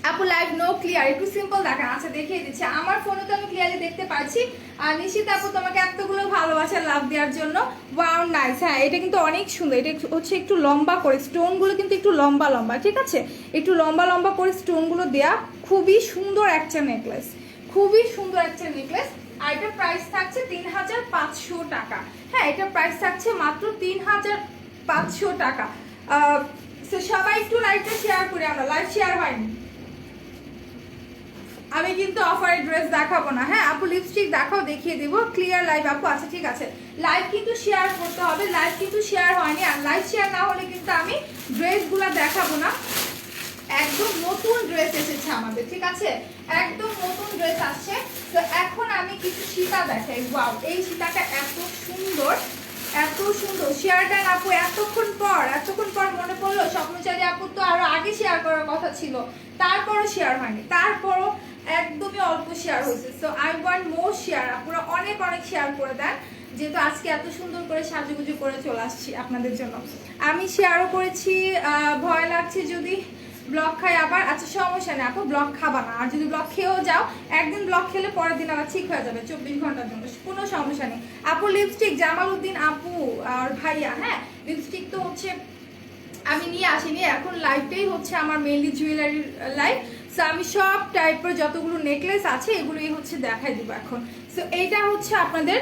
আপু লাইভ নো ক্লিয়ার, একটু সিম্পল দেখান। আচ্ছা দেখিয়ে দিচ্ছি, আমার ফোনে তো আমি ক্লিয়ারলি দেখতে পাচ্ছি। আর নিশিত আপু তোমাকে এতগুলো ভালোবাসা লাভ দেওয়ার জন্য, ওয়াও নাইস। হ্যাঁ এটা কিন্তু অনেক সুন্দর, এটা হচ্ছে একটু লম্বা করে স্টোনগুলো কিন্তু একটু লম্বা লম্বা, ঠিক আছে, একটু লম্বা লম্বা করে স্টোনগুলো দেয়া, খুবই সুন্দর একটা নেকলেস, খুবই সুন্দর একটা নেকলেস। আর এটার প্রাইস থাকছে 3500 টাকা। হ্যাঁ এটার প্রাইস থাকছে মাত্র 3500 টাকা। সবাই একটু লাইভটা শেয়ার করি, আমরা লাইভ শেয়ার হয়নি। আমি কিন্তু অফারের ড্রেস দেখাবো না, হ্যাঁ আপু লিপস্টিক দেখাও, দেখিয়ে দেবো ক্লিয়ার লাইভ আপু। আচ্ছা ঠিক আছে, লাইভ কিন্তু শেয়ার করতে হবে, লাইভ কিন্তু শেয়ার হয়নি, আর লাইভ শেয়ার না হলে কিন্তু আমি ড্রেসগুলো দেখাবো না। একদম নতুন ড্রেস এসেছে আমাদের, ঠিক আছে, একদম নতুন ড্রেস আসছে। তো এখন আমি কিছু সীতা দেখাই। ওয়াও এই সীতাটা এত সুন্দর, এত সুন্দর। শেয়ারটা আপু এতক্ষণ পর মনে পড়লো, স্বপ্নচারী আপু তো আরো আগে শেয়ার করার কথা ছিল, তারপরও শেয়ার হয়নি, তারপরও একদমই অল্প শেয়ার হয়েছে। So I want more share, আপুরা অনেক অনেক শেয়ার করে দেন, যেহেতু আজকে এত সুন্দর করে সাজুগুজু করে চলে আসছি আপনাদের জন্য। আমি শেয়ারও করেছি, ভয় লাগছে যদি ব্লক খাই আবার। আচ্ছা সমস্যা নেই আপু, ব্লক খাবা না, আর যদি ব্লক খেয়েও যাও একদিন ব্লক খেলে পরের দিন আবার ঠিক হয়ে যাবে 24 ঘন্টার জন্য, কোনো সমস্যা নেই আপু। লিপস্টিক জামাল উদ্দিন আপু আর ভাইয়া, হ্যাঁ লিপস্টিক তো হচ্ছে আমি নিয়ে আসিনি, এখন লাইভটাই হচ্ছে আমার মেনলি জুয়েলারির লাইভ। সো আমি সব টাইপের যতগুলো নেকলেস আছে এগুলোই হচ্ছে দেখাই দিব এখন। সো এইটা হচ্ছে আপনাদের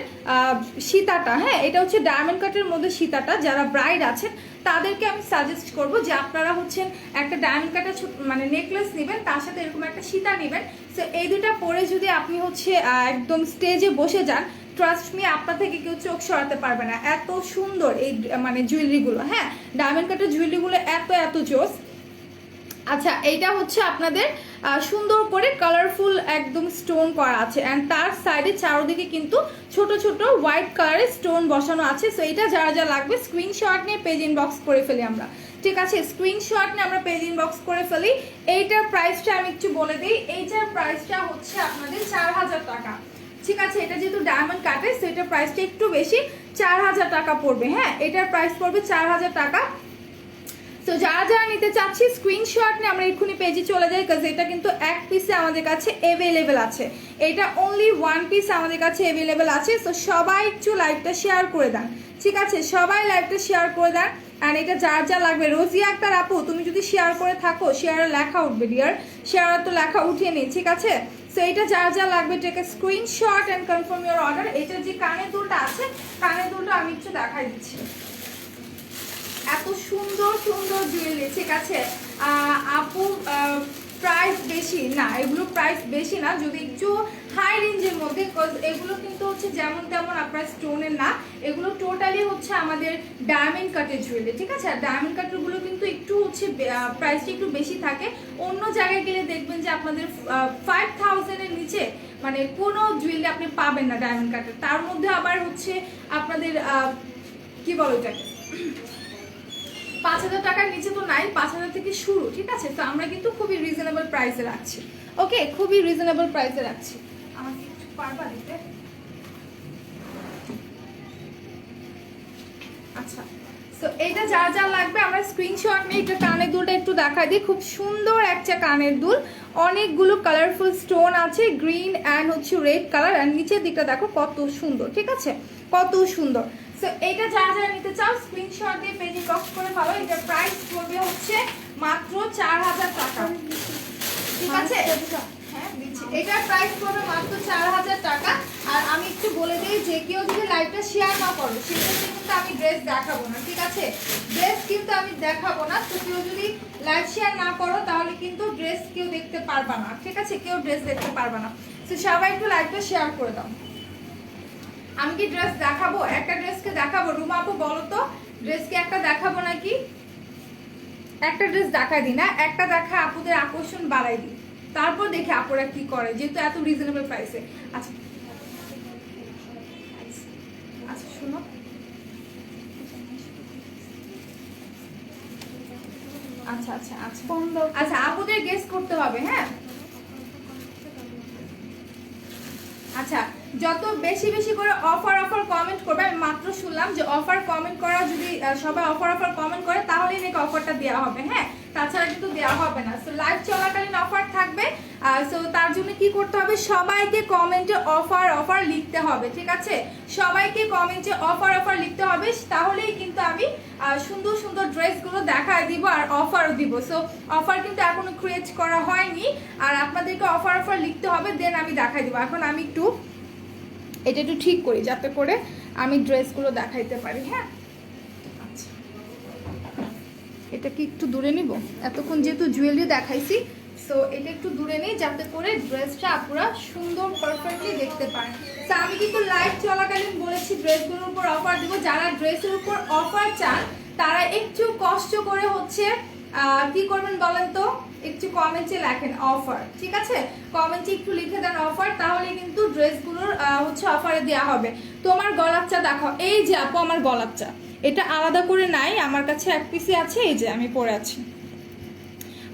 সীতাটা, হ্যাঁ এটা হচ্ছে ডায়মন্ড কাটের মধ্যে সীতাটা। যারা ব্রাইড আছেন তাদেরকে আমি সাজেস্ট করব যে আপনারা হচ্ছেন একটা ডায়মন্ড কাটের মানে নেকলেস নেবেন, তার সাথে এরকম একটা সীতা নেবেন। সো এই দুটা পরে যদি আপনি হচ্ছে একদম স্টেজে বসে যান, ট্রাস্ট মি আপনার থেকে কেউ চোখ সরাতে পারবে না, এত সুন্দর এই মানে জুয়েলারিগুলো, হ্যাঁ ডায়মন্ড কাটের জুয়েলারিগুলো এত এত জোস। আচ্ছা এইটা হচ্ছে আপনাদের সুন্দর করে কালারফুল একদম স্টোন করা আছে, অ্যান্ড তার সাইডে চারদিকে কিন্তু ছোট ছোট হোয়াইট কালারের স্টোন বসানো আছে। সো এটা যারা যা লাগবে স্ক্রিনশট নিয়ে পেজ ইনবক্স করে ফেলি আমরা, ঠিক আছে, স্ক্রিনশট নিয়ে আমরা পেজ ইনবক্স করে ফেলি। এইটার প্রাইসটা আমি একটু বলে দিই, এইটার প্রাইসটা হচ্ছে আপনাদের 4000 টাকা, ঠিক আছে, এটা যেহেতু ডায়মন্ড কাটে সো এটার প্রাইসটা একটু বেশি, 4000 টাকা পড়বে। হ্যাঁ এটার প্রাইস পড়বে 4000 টাকা। তো যারা যারা নিতে চাচ্ছি স্ক্রিনশট নিয়ে আমরা এক্ষুনি পেজে চলে যাই, কারণ এটা কিন্তু এক পিসে আমাদের কাছে অ্যাভেলেবেল আছে, এটা অনলি ওয়ান পিস আমাদের কাছে অ্যাভেলেবেল আছে। তো সবাই একটু লাইভটা শেয়ার করে দেন, ঠিক আছে, সবাই লাইভটা শেয়ার করে দেন। আর এটা যার যা লাগবে, রোজিয়া আক্তার আপু তুমি যদি শেয়ার করে থাকো শেয়ারে লেখা উঠবে ডিয়ার, শেয়ার তো লেখা উঠিয়ে নেই, ঠিক আছে। সো এটা যার যা লাগবে take a screenshot and confirm your order. এটা যে কানের দুলটা আছে, কানের দুলটা আমি একটু দেখাই দিচ্ছি, এত সুন্দর সুন্দর জুয়েলারি, ঠিক আছে আপু। প্রাইস বেশি না, এগুলো প্রাইস বেশি না, যদি একটু হাই রেঞ্জের মধ্যে, এগুলো কিন্তু হচ্ছে যেমন তেমন আপনার স্টোনের না, এগুলো টোটালি হচ্ছে আমাদের ডায়মন্ড কাটের জুয়েলারি, ঠিক আছে। আর ডায়মন্ড কাটেরগুলো কিন্তু একটু হচ্ছে প্রাইসটা একটু বেশি থাকে। অন্য জায়গায় গেলে দেখবেন যে আপনাদের 5000 এর নিচে মানে কোনো জুয়েলারি আপনি পাবেন না ডায়মন্ড কাটের। তার মধ্যে আবার হচ্ছে আপনাদের কি বলো এটাকে 5000 টাকার নিচে তো নাই, 5000 থেকে শুরু, ঠিক আছে। তো আমরা কিন্তু খুবই রিজনেবল প্রাইসে রাখছি, ওকে, খুবই রিজনেবল প্রাইসে রাখছি। আমাকে একটু পারবা দিতে? আচ্ছা, তো এটা যা যা লাগবে আমরা স্ক্রিনশট নিয়ে একটা কানের দুলটা একটু দেখা দিই। খুব সুন্দর একটা কানের দুল, অনেকগুলো কালারফুল স্টোন আছে, গ্রিন অ্যান্ড হচ্ছে রেড কালার, আর নিচের দিকটা দেখো কত সুন্দর, ঠিক আছে, কত সুন্দর। সো এটা যারা যারা নিতে চাও স্ক্রিনশট দিয়ে পেজ ইনবক্স করে ফেলো। এটা প্রাইস পড়বে হচ্ছে মাত্র 4000 টাকা, ঠিক আছে। হ্যাঁ দিচ্ছি, এটার প্রাইস পড়বে মাত্র 4000 টাকা। আর আমি একটু বলে দিই, যে কেউ যদি লাইভটা শেয়ার না করো সেক্ষেত্রে কিন্তু আমি ড্রেস দেখাবো না, ঠিক আছে, ড্রেস কিন্তু আমি দেখাবো না। তো কেউ যদি লাইভ শেয়ার না করো তাহলে কিন্তু ড্রেস কেউ দেখতে পারবা না, ঠিক আছে, কেউ ড্রেস দেখতে পারবা না। তো সবাই একটু লাইভটা শেয়ার করে দাও। আমি কি ড্রেস দেখাবো? একটা ড্রেসকে দেখাবো? রুমা আপু বলো তো, ড্রেসকে একটা দেখাবো নাকি? একটা ড্রেস দেখাই দিই না, একটা দেখা আপুদের আকর্ষণ বাড়াই দিই, তারপর দেখে আপুরা কি করে, যেহেতু এত রিজনেবল প্রাইসে। আচ্ছা আচ্ছা শোনো, আচ্ছা আচ্ছা আচ্ছা আচ্ছা আপুদের গেস করতে হবে, হ্যাঁ। আচ্ছা, যত বেশি বেশি করে অফার কমেন্ট করবে। আমি মাত্র শুনলাম যে অফার কমেন্ট করা, যদি সবাই অফার কমেন্ট করে তাহলেই নাকি অফারটা দেওয়া হবে, হ্যাঁ, তাছাড়া কিন্তু দেওয়া হবে না। সো লাইভ চলাকালীন অফার থাকবে। সো তার জন্য কি করতে হবে, সবাইকে কমেন্টে অফার লিখতে হবে, ঠিক আছে, সবাইকে কমেন্টে অফার লিখতে হবে, তাহলেই কিন্তু আমি সুন্দর সুন্দর ড্রেসগুলো দেখায় দিব আর অফারও দিব। সো অফার কিন্তু এখনো ক্রিয়েট করা হয়নি, আর আপনাদেরকে অফার লিখতে হবে, দেন আমি দেখাই দিব। এখন আমি একটু এটা একটু ঠিক করি যাতে করে আমি ড্রেসগুলো দেখাইতে পারি, হ্যাঁ। আচ্ছা, এটা কি একটু দূরে নিব, এতক্ষণ যেহেতু জুয়েলারি দেখাইছি, সো এটা একটু দূরে নেই যাতে করে ড্রেসটা আপনারা সুন্দর পারফেক্টলি দেখতে পারেন। তো আমি কিন্তু লাইভ চলাকালীন বলেছি ড্রেসগুলোর উপর অফার দিব। যারা ড্রেসের উপর অফার চান তারা একটু কষ্ট করে হচ্ছে কি করবেন বলেন তো, একটু কমেন্টে লেখেন অফার, ঠিক আছে, কমেন্টে একটু লিখে দেন অফার, তাহলে কিন্তু ড্রেসগুলোর হচ্ছে অফারে দেওয়া হবে। তোমার গলাচ্চা দেখাও। এই যে আপু আমার গলাচ্চা, এটা আলাদা করে নাই, আমার কাছে এক পিসে আছে, এই যে আমি পরে আছি,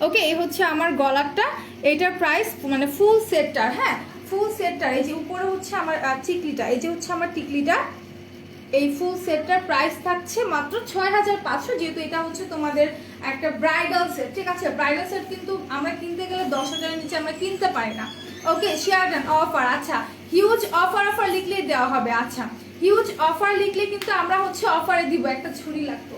ওকে। এই হচ্ছে আমার গলারটা, এটার প্রাইস মানে ফুল সেটটার, হ্যাঁ ফুল সেটটার, এই যে উপরে হচ্ছে আমার টিকলিটা, এই যে হচ্ছে আমার টিকলিটা, এই ফুল সেটটার প্রাইস থাকছে মাত্র 6500, যেহেতু এটা হচ্ছে তোমাদের একটা ব্রাইডাল সেট, ঠিক আছে। ব্রাইডাল সেট কিন্তু আমরা কিনতে গেলে 10,000 এর নিচে আমরা কিনতে পারি না, ওকে। শেয়ার দেন অফার, আচ্ছা হিউজ অফার লিখলেই দেওয়া হবে। আচ্ছা, হিউজ অফার লিখলে কিন্তু আমরা হচ্ছে অফারে দিব, একটা ছুরি লাগতো,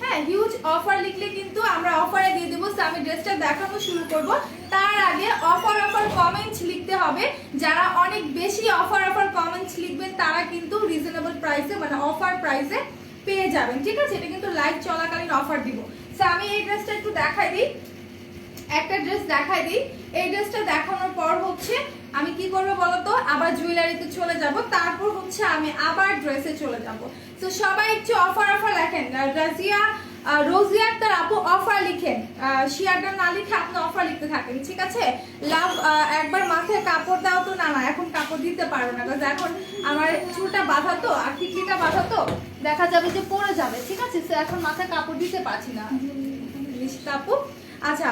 হ্যাঁ, হিউজ অফার লিখলে কিন্তু আমরা অফারে দিয়ে দেবো। আমি ড্রেসটা দেখানো শুরু করব, তার আগে অফার কমেন্টস লিখতে হবে। যারা অনেক বেশি অফার কমেন্টস লিখবেন তারা কিন্তু রিজনেবল প্রাইসে মানে অফার প্রাইসে পেয়ে যাবেন, ঠিক আছে। এটা কিন্তু লাইভ চলাকালীন অফার দিব। সো আমি এই ড্রেসটা একটু দেখাই দিই, একটা ড্রেস দেখাই দিই। এই ড্রেসটা দেখানোর পর হচ্ছে আমি কি করবো বলতো, আবার জুয়েলারিতে চলে যাব, তারপর হচ্ছে আমি আবার ড্রেসে চলে যাব। তো সবাই একটু অফার লেখেন। রাজিয়া রোজিয়া তার আপু অফার লিখেন, শিয়ারটা না লিখে আপনি অফার লিখতে থাকেন, ঠিক আছে। লাভ একবার মাথায় কাপড় দাও তো, না এখন কাপড় দিতে পারবো না, কারণ এখন আমার চুলটা বাঁধা তো আর টিকলিটা বাঁধা তো, দেখা যাবে যে পড়ে যাবে, ঠিক আছে। তো এখন মাথায় কাপড় দিতে পারছি না নিশিতা আপু। আচ্ছা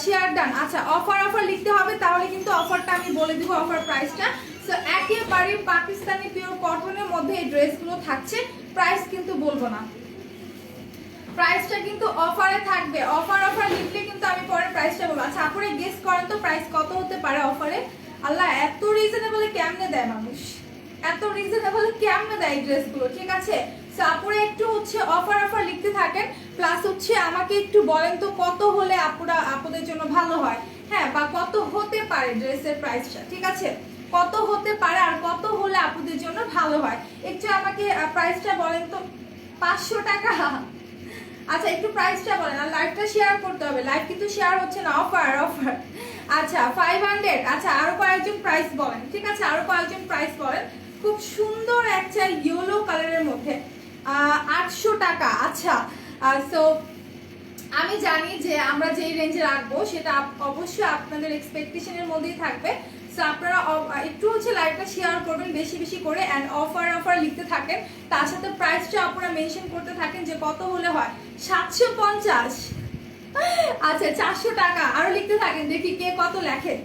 শেয়ার ডান। আচ্ছা অফার লিখতে হবে, তাহলে কিন্তু অফারটা আমি বলে দিব, অফার প্রাইসটা। সো একেবারে পাকিস্তানি পিওর কটনের মধ্যে এই ড্রেসগুলো থাকছে, প্রাইস কিন্তু বলবো না, প্রাইসটা কিন্তু অফারে থাকবে। অফার লিখলে কিন্তু আমি পরে প্রাইসটা বলবো। আচ্ছা আপনারা গেস করেন তো প্রাইস কত হতে পারে অফারে। আল্লাহ এত রিজনেবল কেমনে দেয় মানুষ, এত রিজনেবল কেমনে দেয় ড্রেসগুলো, ঠিক আছে। সো আপুরা একটু হচ্ছে অফার লিখতে থাকেন, প্লাস হচ্ছে আমাকে একটু বলেন তো কত হলে আপুদের জন্য ভালো হয়, হ্যাঁ, বা কত হতে পারে ড্রেসের প্রাইসটা, ঠিক আছে, কত হতে পারে আর কত হলে আপুদের জন্য ভালো হয়। একটু আমাকে প্রাইসটা বলেন তো। 500 টাকা, আচ্ছা একটু প্রাইসটা বলেন। আর লাইভটা শেয়ার করতে হবে, লাইভ কিন্তু শেয়ার হচ্ছে না, অফার। আচ্ছা 500, আচ্ছা আরো কয়েকজন প্রাইস বলেন, ঠিক আছে, আরো কয়েকজন প্রাইস বলেন। খুব সুন্দর একটা ইয়েলো কালারের মধ্যে 800 টাকা। আচ্ছা সো আমি আমি জানি যে আমরা যেই রেঞ্জে রাখবো সেটা অবশ্যই আপনাদের এক্সপেকটেশনের মধ্যেই থাকবে। সো আপনারা একটু হচ্ছে লাইভটা শেয়ার করবেন বেশি বেশি করে, অ্যান্ড অফার লিখতে থাকেন, তার সাথে প্রাইসটা আপনারা মেনশন করতে থাকেন যে কত হলে হয়। 750, আচ্ছা 400 টাকা, আরো লিখতে থাকেন, দেখি কে কত লেখে।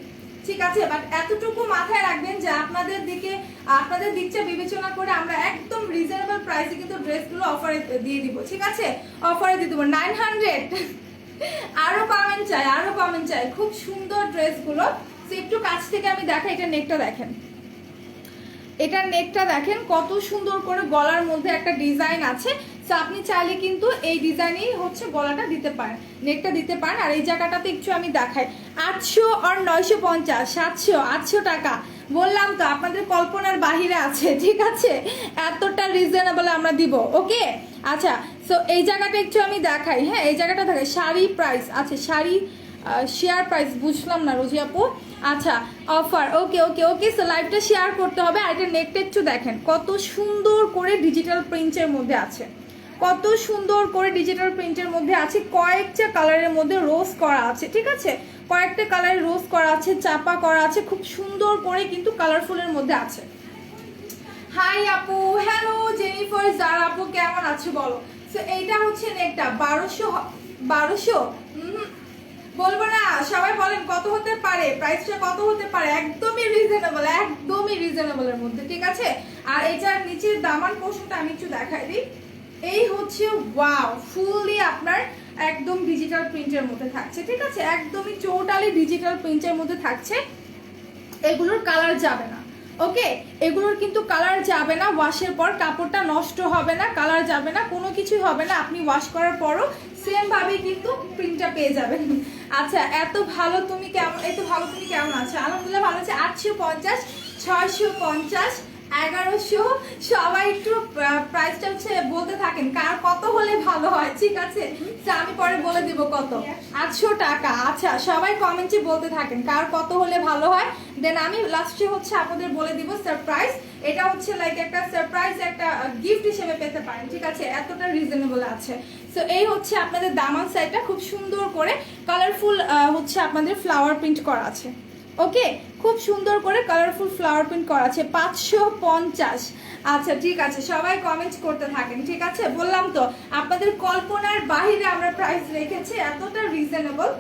ঠিক আছে, বাট এতটুকু মাথায় রাখবেন যে আপনাদের দিকটা বিবেচনা করে আমরা একদম রিজনেবল প্রাইসে কিন্তু ড্রেসগুলো অফারে দিয়ে দিব। ঠিক আছে, অফারে দিয়ে দেবো 900। আরো পাবেন চাই খুব সুন্দর ড্রেসগুলো। একটু কাছ থেকে আমি দেখাই, এটা নেকটা দেখেন, এটার নেকটা দেখেন কত সুন্দর করে গলার মধ্যে একটা ডিজাইন আছে। সো আপনি চাইলে কিন্তু এই ডিজাইনেই হচ্ছে গলাটা দিতে পারেন, নেকটা দিতে পারেন। আর এই জায়গাটাতে একটু আমি দেখাই, 800 আর 950, 700, 800 টাকা। বললাম তো আপনাদের কল্পনার বাহিরে আছে। ঠিক আছে, এতটা রিজনেবল আমরা দিব। ওকে, আচ্ছা, সো এই জায়গাটা একটু আমি দেখাই। হ্যাঁ, এই জায়গাটা দেখাই, শাড়ি প্রাইস আছে, শাড়ি শেয়ার প্রাইস বুঝলাম না রোজি আপু। আচ্ছা, অফার, ওকে ওকে ওকে। সো লাইভটা শেয়ার করতে হবে। আর এটা নেকটা একটু দেখেন কত সুন্দর করে ডিজিটাল প্রিন্টের মধ্যে আছে, কত সুন্দর করে ডিজিটাল প্রিন্টের মধ্যে আছে। কয়েকটা কালারের মধ্যে রোজ করা আছে। ঠিক আছে, কয়েকটা কালারে রোজ করা আছে, চাপা করা আছে, খুব সুন্দর করে কিন্তু কালারফুলের মধ্যে আছে। হাই আপু, হ্যালো জেনিফার জারা আপু, কেমন আছো বলো। সো এইটা হচ্ছে নেকটা 1200 বলবো না, সবাই বলেন কত হতে পারে, প্রাইসটা কত হতে পারে। একদমই রিজনেবলের মধ্যে। ঠিক আছে, আর এটার নিচের দামান পোর্শনটা আমি একটু দেখাই দিই। এই হচ্ছে ওয়াও, ফুললি আপনার একদম ডিজিটাল প্রিন্টের মধ্যে থাকছে। ঠিক আছে, একদমই টোটালি ডিজিটাল প্রিন্টের মধ্যে থাকছে। এগুলোর কালার যাবে না। ওকে, এগুলোর কিন্তু কালার যাবে না, ওয়াশের পর কাপড়টা নষ্ট হবে না, কালার যাবে না, কোনো কিছুই হবে না। আপনি ওয়াশ করার পরও সেম ভাবে কিন্তু প্রিন্টটা পেয়ে যাবেন। আচ্ছা, এত ভালো তুমি কেমন আছো? আলহামদুলিল্লাহ ভালো আছে। 850, 650, 1100। সবাই একটু প্রাইসটা হচ্ছে বলতে থাকেন কার কত হলে ভালো হয়। ঠিক আছে, আমি পরে বলে দিব কত। 800 টাকা। আচ্ছা, সবাই কমেন্টে বলতে থাকেন কার কত হলে ভালো হয়, দেন আমি লাস্টে হচ্ছে আপনাদের বলে দিব সারপ্রাইজ। এটা হচ্ছে লাইক একটা সারপ্রাইজ, একটা গিফট হিসেবে পেতে পারেন। ঠিক আছে, এতটা রিজনেবল আছে। সো এই হচ্ছে আপনাদের দামান সাইডটা, খুব সুন্দর করে কালারফুল হচ্ছে আপনাদের ফ্লাওয়ার প্রিন্ট করা আছে। ওকে, খুব সুন্দর করে কালারফুল ফ্লাওয়ার প্রিন্ট করা আছে। 550। আচ্ছা, ঠিক আছে, সবাই কমেন্ট করতে থাকেন। ঠিক আছে, বললাম তো আপনাদের কল্পনার বাহিরে আমরা প্রাইস রেখেছি, এতটা রিজনেবল।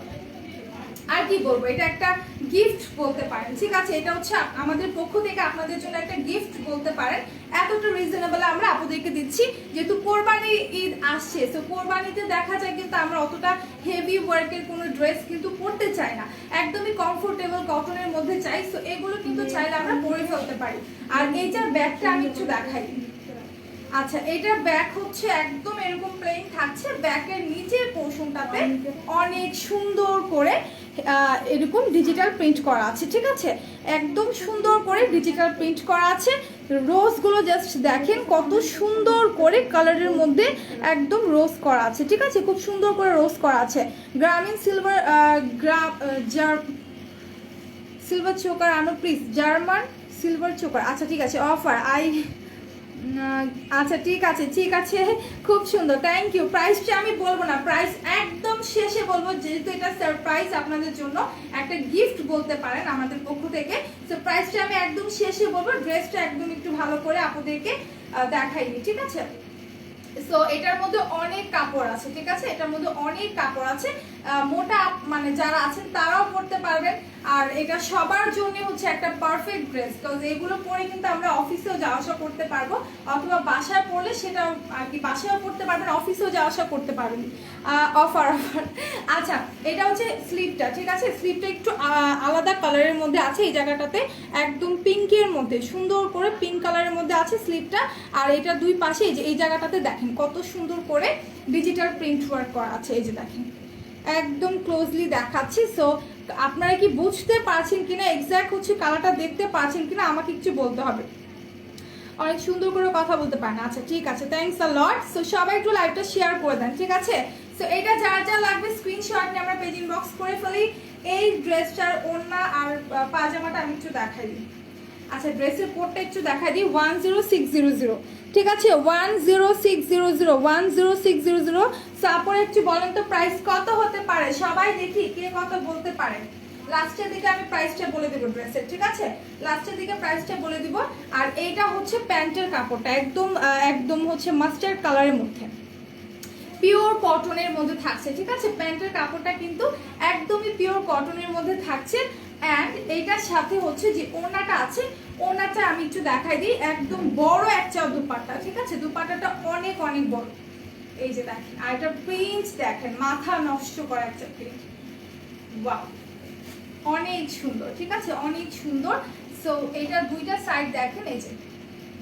আর কি বলবো, এটা একটা গিফট বলতে পারেন। ঠিক আছে, এটা হচ্ছে আমাদের পক্ষ থেকে আপনাদের জন্য একটা গিফট বলতে পারেন। এতটা রিজনেবল আমরা আপনাদেরকে দিচ্ছি, যেহেতু কোরবানি ঈদ আসছে। তো কোরবানিতে দেখা যায় কিন্তু আমরা অতটা হেভি ওয়ার্কের কোনো ড্রেস কিন্তু পরতে চাই না, একদমই কমফোর্টেবল কটনের মধ্যে চাই। তো এগুলো কিন্তু চাইলে আমরা পরে ফেলতে পারি। আর এইটার ব্যাগটা আমি একটু দেখাই। আচ্ছা, এটার ব্যাক হচ্ছে একদম এরকম প্লেন থাকছে। ব্যাকের নিচের পোর্শনটাতে অনেক সুন্দর করে এরকম ডিজিটাল প্রিন্ট করা আছে। ঠিক আছে, একদম সুন্দর করে ডিজিটাল প্রিন্ট করা আছে। রোজগুলো জাস্ট দেখেন কত সুন্দর করে কালারের মধ্যে একদম রোজ করা আছে। ঠিক আছে, খুব সুন্দর করে রোজ করা আছে। গ্রামীণ সিলভার সিলভার চোকার, আমার প্লিজ জার্মান সিলভার চোকার। আচ্ছা, ঠিক আছে, অফার আচ্ছা, ঠিক আছে, খুব সুন্দর, থ্যাংক ইউ। প্রাইসটা আমি বলবো না, প্রাইস একদম শেষে বলবো, যেহেতু এটা সারপ্রাইজ আপনাদের জন্য একটা গিফট বলতে পারেন আমাদের পক্ষ থেকে। তো প্রাইসটা আমি একদম শেষে বলবো। ড্রেসটা একদম একটু ভালো করে আপনাদেরকে দেখাইনি। ঠিক আছে, সো এটার মধ্যে অনেক কাপড় আছে। ঠিক আছে, এটার মধ্যে অনেক কাপড় আছে, মোটা মানে যারা আছেন তারাও পরতে পারবেন। আর এটা সবার জন্য হচ্ছে একটা পারফেক্ট ড্রেস, বিকজ এগুলো পরে কিন্তু আমরা অফিসেও যাওয়া আসা করতে পারবো, অথবা বাসায় পরলে সেটাও আর কি বাসায়ও পরতে পারবেন, অফিসেও যাওয়া আসা করতে পারবেন। অফার। আচ্ছা, এটা হচ্ছে স্লিপটা। ঠিক আছে, স্লিপটা একটু আলাদা কালারের মধ্যে আছে। এই জায়গাটাতে একদম পিঙ্কের মধ্যে সুন্দর করে পিঙ্ক কালারের মধ্যে আছে স্লিপটা। আর এটা দুই পাশে এই জায়গাটাতে দেখেন কত সুন্দর করে ডিজিটাল প্রিন্ট ওয়ার্ক করা আছে। এই যে দেখেন, একদম ক্লোজলি দেখাচ্ছি। সো আপনারা কি বুঝতে পারছেন কিনা, এক্স্যাক্ট হচ্ছে কালারটা দেখতে পাচ্ছেন কিনা আমাকে একটু বলতে হবে। অনেক সুন্দর করে কথা বলতে পারেন। আচ্ছা, ঠিক আছে, থ্যাংকস আ লট। সো সবাই একটু লাইভটা শেয়ার করে দেন। ঠিক আছে, সো এটা যার যা লাগবে স্ক্রিনশট নিয়ে আমরা পেজ ইনবক্স করে ফেলি। এই ড্রেসটার ওড়না আর পাজামাটা আমি একটু দেখাই দিই। আচ্ছা ড্রেসের কোডটা একটু দেখা দিই 10600, ঠিক আছে 10600, 10600। তারপরে একটু বলেন তো প্রাইস কত হতে পারে, সবাই দেখি কে কত বলতে পারে। লাস্টের দিকে আমি প্রাইসটা বলে দেবো ড্রেসের, ঠিক আছে লাস্টের দিকে প্রাইসটা বলে দিব। আর এইটা হচ্ছে প্যান্টের কাপড়টা একদম একদম হচ্ছে মাস্টার্ড কালারের মধ্যে, পিওর কটনের মধ্যে থাকছে, ঠিক আছে প্যান্টের কাপড়টা কিন্তু একদমই পিওর কটনের মধ্যে থাকছে। অ্যান্ড এইটার সাথে হচ্ছে যে ওড়নাটা আছে, ওড়নাটা আমি একটু দেখাই দিই, একদম বড় একটা দুপাট্টা, ঠিক আছে দুপাট্টাটা অনেক অনেক বড়। এই যে দেখেন আর এটা প্রিন্ট দেখেন, মাথা নষ্ট করা একটা প্রিন্ট, ওয়াও অনেক সুন্দর, ঠিক আছে অনেক সুন্দর। সো এইটার দুইটা সাইড দেখেন, এই যে